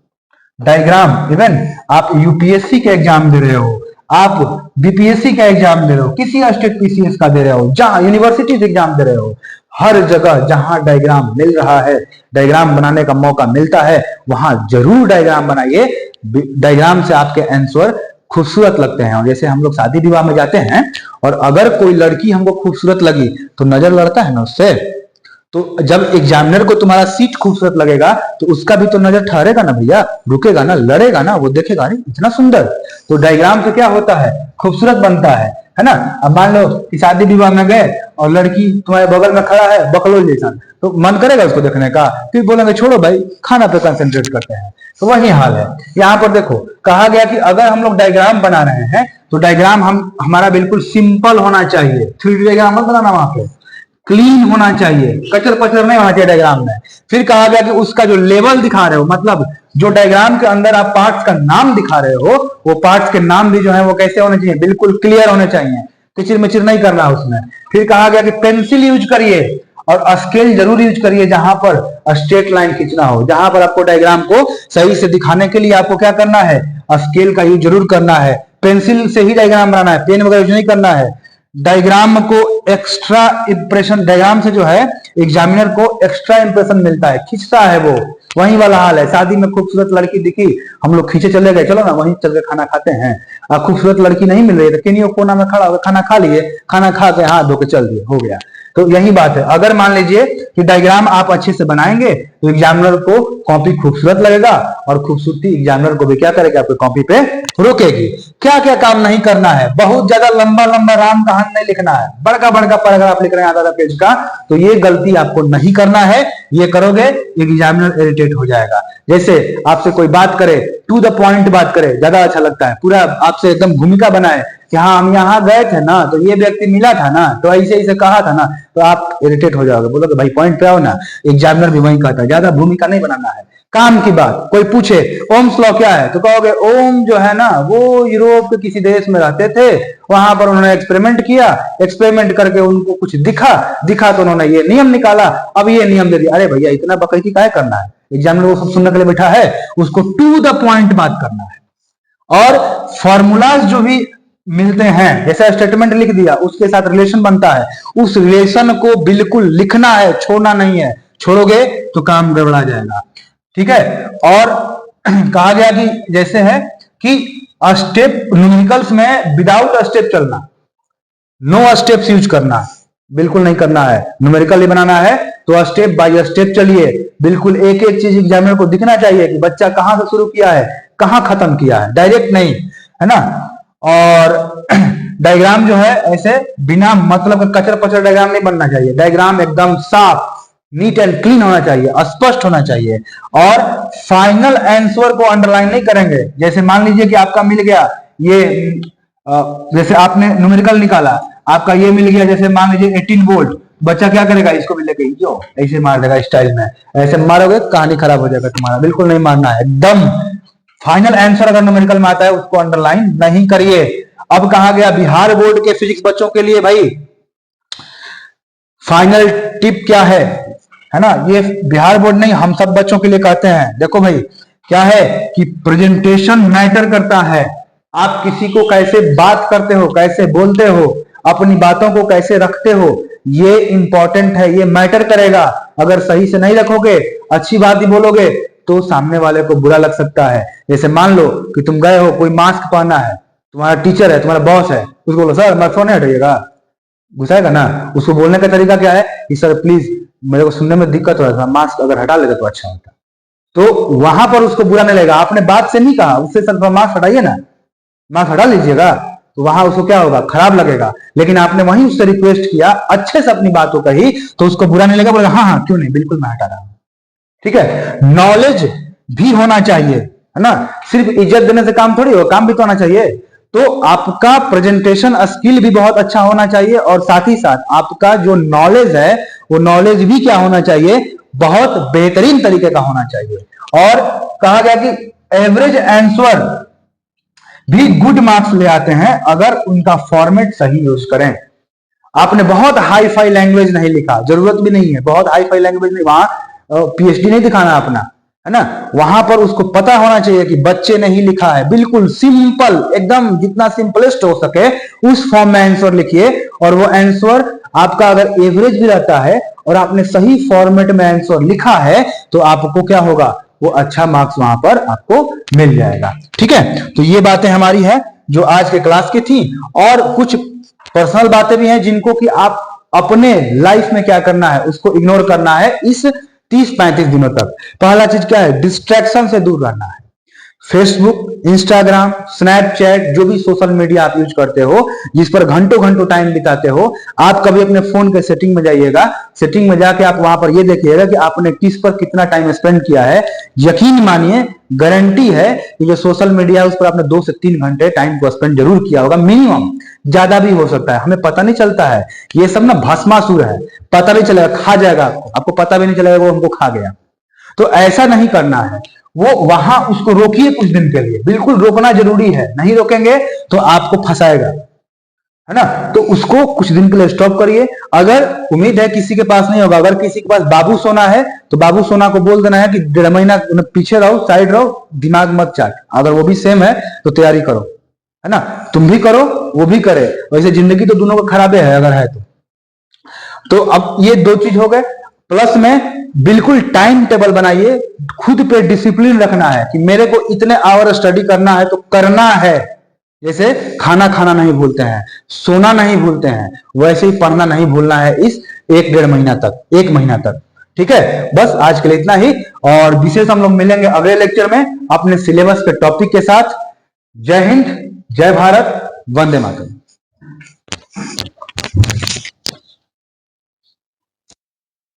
Speaker 1: डायग्राम, इवन आप यूपीएससी के एग्जाम दे रहे हो, आप बीपीएससी का एग्जाम दे रहे हो, किसी स्टेट पीसीएस का दे रहे हो, जहां यूनिवर्सिटी एग्जाम दे रहे हो, हर जगह जहां डायग्राम मिल रहा है, डायग्राम बनाने का मौका मिलता है, वहां जरूर डायग्राम बनाइए। डायग्राम से आपके आंसर खूबसूरत लगते हैं। और जैसे हम लोग शादी विवाह में जाते हैं और अगर कोई लड़की हमको खूबसूरत लगी तो नजर लड़ता है ना उससे, तो जब एग्जामिनर को तुम्हारा सीट खूबसूरत लगेगा तो उसका भी तो नजर ठहरेगा ना भैया, रुकेगा ना, लड़ेगा ना, वो देखेगा अरे इतना सुंदर। तो डायग्राम से क्या होता है, खूबसूरत बनता है। है ना। अब मान लो कि शादी विवाह में गए और लड़की तुम्हारे बगल में खड़ा है बकलोल जैसा, तो मन करेगा उसको देखने का, फिर बोलेंगे छोड़ो भाई खाना पे कंसंट्रेट करते हैं। तो वही हाल है यहाँ पर। देखो कहा गया कि अगर हम लोग डायग्राम बना रहे हैं तो डायग्राम हमारा बिल्कुल सिंपल होना चाहिए। 3D डायग्राम मत बनाना, वहां पे क्लीन होना चाहिए, कचर पचर नहीं होना चाहिए डायग्राम में। फिर कहा गया कि उसका जो लेवल दिखा रहे हो, मतलब जो डायग्राम के अंदर आप पार्ट्स का नाम दिखा रहे हो, वो पार्ट्स के नाम भी जो है वो कैसे होने चाहिए, बिल्कुल क्लियर होने चाहिए, किचिर मिचिर नहीं करना उसमें। फिर कहा गया कि पेंसिल यूज करिए और स्केल जरूर यूज करिए, जहां पर स्ट्रेट लाइन खींचना हो, जहां पर आपको डायग्राम को सही से दिखाने के लिए आपको क्या करना है, स्केल का यूज जरूर करना है। पेंसिल से ही डायग्राम बनाना है, पेन वगैरह यूज नहीं करना है। डायग्राम को एक्स्ट्रा इंप्रेशन, डायग्राम से जो है एग्जामिनर को एक्स्ट्रा इंप्रेशन मिलता है, खींचता है वो। वही वाला हाल है, शादी में खूबसूरत लड़की दिखी, हम लोग खींचे चले गए, चलो ना वहीं चल के खाना खाते हैं। खूबसूरत लड़की नहीं मिल रही तो किन्हीं कोना में खड़ा हो खाना खा लिए, खाना खा के हाथ धो के चल दिए, हो गया। तो यही बात है, अगर मान लीजिए कि डायग्राम आप अच्छे से बनाएंगे तो एग्जामिनर को कॉपी खूबसूरत लगेगा और खूबसूरती एग्जामिनर को भी क्या करेगा, आपकी कॉपी पे रोकेगी। क्या क्या काम नहीं करना है, बहुत ज्यादा लंबा लंबा राम कहानी नहीं लिखना है, बड़का बड़का पैराग्राफ लिख रहे हैं आधा पेज का, तो ये गलती आपको नहीं करना है। ये करोगे एग्जामिनर इरिटेट हो जाएगा। जैसे आपसे कोई बात करे, टू द पॉइंट बात करे, ज्यादा अच्छा लगता है। पूरा आपसे एकदम भूमिका बनाए कि हाँ हम यहाँ गए थे ना, तो ये व्यक्ति मिला था ना, तो ऐसे ऐसे कहा था ना, तो आप इरिटेट हो जाओगे, बोलोगे भाई पॉइंट पे आओ ना। एग्जामिनर भी वही कहता है, ज्यादा भूमिका नहीं बनाना है, काम की बात। कोई पूछे ओम्स लॉ क्या है, तो कहोगे ओम जो है ना वो यूरोप के किसी देश में रहते थे, वहां पर उन्होंने एक्सपेरिमेंट किया, एक्सपेरिमेंट करके उनको कुछ दिखा तो उन्होंने ये नियम निकाला, अब ये नियम दे दिया। अरे भैया इतना बकैती काहे करना है, एग्जामिनर वो सब सुनने के लिए बैठा है, उसको टू द पॉइंट बात करना है। और फॉर्मूलाज जो भी मिलते हैं, जैसा स्टेटमेंट लिख दिया उसके साथ रिलेशन बनता है, उस रिलेशन को बिल्कुल लिखना है, छोड़ना नहीं है। छोड़ोगे तो काम गड़बड़ा जाएगा, ठीक है। और कहा गया कि जैसे है कि स्टेप न्यूमेरिकल्स में विदाउट स्टेप चलना, नो स्टेप्स यूज करना बिल्कुल नहीं करना है। न्यूमेरिकल ही बनाना है तो स्टेप बाय स्टेप चलिए, बिल्कुल एक एक चीज एग्जामिनर को दिखना चाहिए कि बच्चा कहां से शुरू किया है, कहां खत्म किया है, डायरेक्ट नहीं, है ना। और डायग्राम जो है ऐसे बिना मतलब का कचर पचर डायग्राम नहीं बनना चाहिए। डायग्राम एकदम साफ, नीट एंड क्लीन होना चाहिए, स्पष्ट होना चाहिए। और फाइनल आंसर को अंडरलाइन नहीं करेंगे। जैसे मान लीजिए कि आपका मिल गया ये, जैसे आपने न्यूमेरिकल निकाला, आपका ये मिल गया, जैसे मान लीजिए 18 वोल्ट, बच्चा क्या करेगा, इसको भी लेके जो ऐसे मार देगा स्टाइल में, ऐसे मारोगे कहानी खराब हो जाएगा तुम्हारा। बिल्कुल नहीं मारना है, एकदम फाइनल आंसर अगर न्यूमेरिकल में आता है उसको अंडरलाइन नहीं करिए। अब कहा गया बिहार बोर्ड के फिजिक्स बच्चों के लिए भाई फाइनल टिप क्या है ना। ये बिहार बोर्ड नहीं, हम सब बच्चों के लिए कहते हैं। देखो भाई क्या है कि प्रेजेंटेशन मैटर करता है। आप किसी को कैसे बात करते हो, कैसे बोलते हो, अपनी बातों को कैसे रखते हो, ये इंपॉर्टेंट है, ये मैटर करेगा। अगर सही से नहीं रखोगे, अच्छी बात ही बोलोगे, तो सामने वाले को बुरा लग सकता है। जैसे मान लो कि तुम गए हो, कोई मास्क पहना है, तुम्हारा टीचर है, तुम्हारा बॉस है, उसको बोलो सर मास्क नहीं हटाइएगा, घुसाएगा ना। उसको बोलने का तरीका क्या है कि सर प्लीज मेरे को सुनने में दिक्कत हो रहा था, मास्क अगर हटा लेते तो अच्छा होता। तो वहां पर उसको बुरा नहीं लगेगा। आपने बात से नहीं कहा उससे, सर मास्क हटाइए ना, मास्क हटा लीजिएगा, तो वहां उसको क्या होगा, खराब लगेगा। लेकिन आपने वहीं उससे रिक्वेस्ट किया, अच्छे से अपनी बातों कही, तो उसको बुरा नहीं लगेगा, बोलेगा हाँ हाँ क्यों नहीं, बिल्कुल मैं हटा रहा हूं, ठीक है। नॉलेज भी होना चाहिए, है ना। सिर्फ इज्जत देने से काम थोड़ी हो, काम भी तो होना चाहिए। तो आपका प्रेजेंटेशन स्किल भी बहुत अच्छा होना चाहिए, और साथ ही साथ आपका जो नॉलेज है वो नॉलेज भी क्या होना चाहिए, बहुत बेहतरीन तरीके का होना चाहिए। और कहा गया कि एवरेज आंसर भी गुड मार्क्स ले आते हैं अगर उनका फॉर्मेट सही यूज करें। आपने बहुत हाई फाई लैंग्वेज नहीं लिखा, जरूरत भी नहीं है, बहुत हाई फाई लैंग्वेज नहीं, वहां पीएचडी नहीं दिखाना अपना, है ना। वहां पर उसको पता होना चाहिए कि बच्चे ने ही लिखा है, बिल्कुल सिंपल, एकदम जितना सिंपलेस्ट हो सके उस फॉर्म में आंसर लिखिए। और वो आंसर आपका अगर एवरेज भी रहता है और आपने सही फॉर्मेट में आंसर लिखा है, तो आपको क्या होगा, वो अच्छा मार्क्स वहां पर आपको मिल जाएगा, ठीक है। तो ये बातें हमारी है जो आज के क्लास की थी। और कुछ पर्सनल बातें भी हैं जिनको कि आप अपने लाइफ में क्या करना है, उसको इग्नोर करना है इस 30-35 दिनों तक। पहला चीज क्या है, डिस्ट्रैक्शन से दूर रहना है। फेसबुक, इंस्टाग्राम, स्नैपचैट, जो भी सोशल मीडिया आप यूज करते हो, जिस पर घंटों घंटों टाइम बिताते हो, आप कभी अपने फोन के सेटिंग में जाइएगा। सेटिंग में जाके आप वहां पर ये देखिएगा कि आपने किस पर कितना टाइम स्पेंड किया है। यकीन मानिए, गारंटी है कि जो सोशल मीडिया है उस पर आपने 2 से 3 घंटे टाइम को स्पेंड जरूर किया होगा, मिनिमम। ज्यादा भी हो सकता है, हमें पता नहीं चलता है। ये सब ना भस्मासुर है, पता नहीं चलेगा, खा जाएगा आपको पता भी नहीं चलेगा वो हमको खा गया। तो ऐसा नहीं करना है। वो वहां उसको रोकिए कुछ दिन के लिए, बिल्कुल रोकना जरूरी है, नहीं रोकेंगे तो आपको फंसाएगा, है ना। तो उसको कुछ दिन के लिए स्टॉप करिए। अगर उम्मीद है किसी के पास नहीं होगा, अगर किसी के पास बाबू सोना है तो बाबू सोना को बोल देना है कि 1.5 महीना पीछे रहो, साइड रहो, दिमाग मत चाट। अगर वो भी सेम है तो तैयारी करो, है ना। तुम भी करो, वो भी करे, वैसे जिंदगी तो दोनों का खराबे है अगर है तो अब ये 2 चीज हो गए। प्लस में बिल्कुल टाइम टेबल बनाइए, खुद पे डिसिप्लिन रखना है कि मेरे को इतने आवर स्टडी करना है तो करना है। जैसे खाना खाना नहीं भूलते हैं, सोना नहीं भूलते हैं, वैसे ही पढ़ना नहीं भूलना है इस 1-1.5 महीना तक, 1 महीना तक। ठीक है, बस आज के लिए इतना ही। और विशेष हम लोग मिलेंगे अगले लेक्चर में अपने सिलेबस के टॉपिक के साथ। जय हिंद, जय भारत, वंदे मातरम।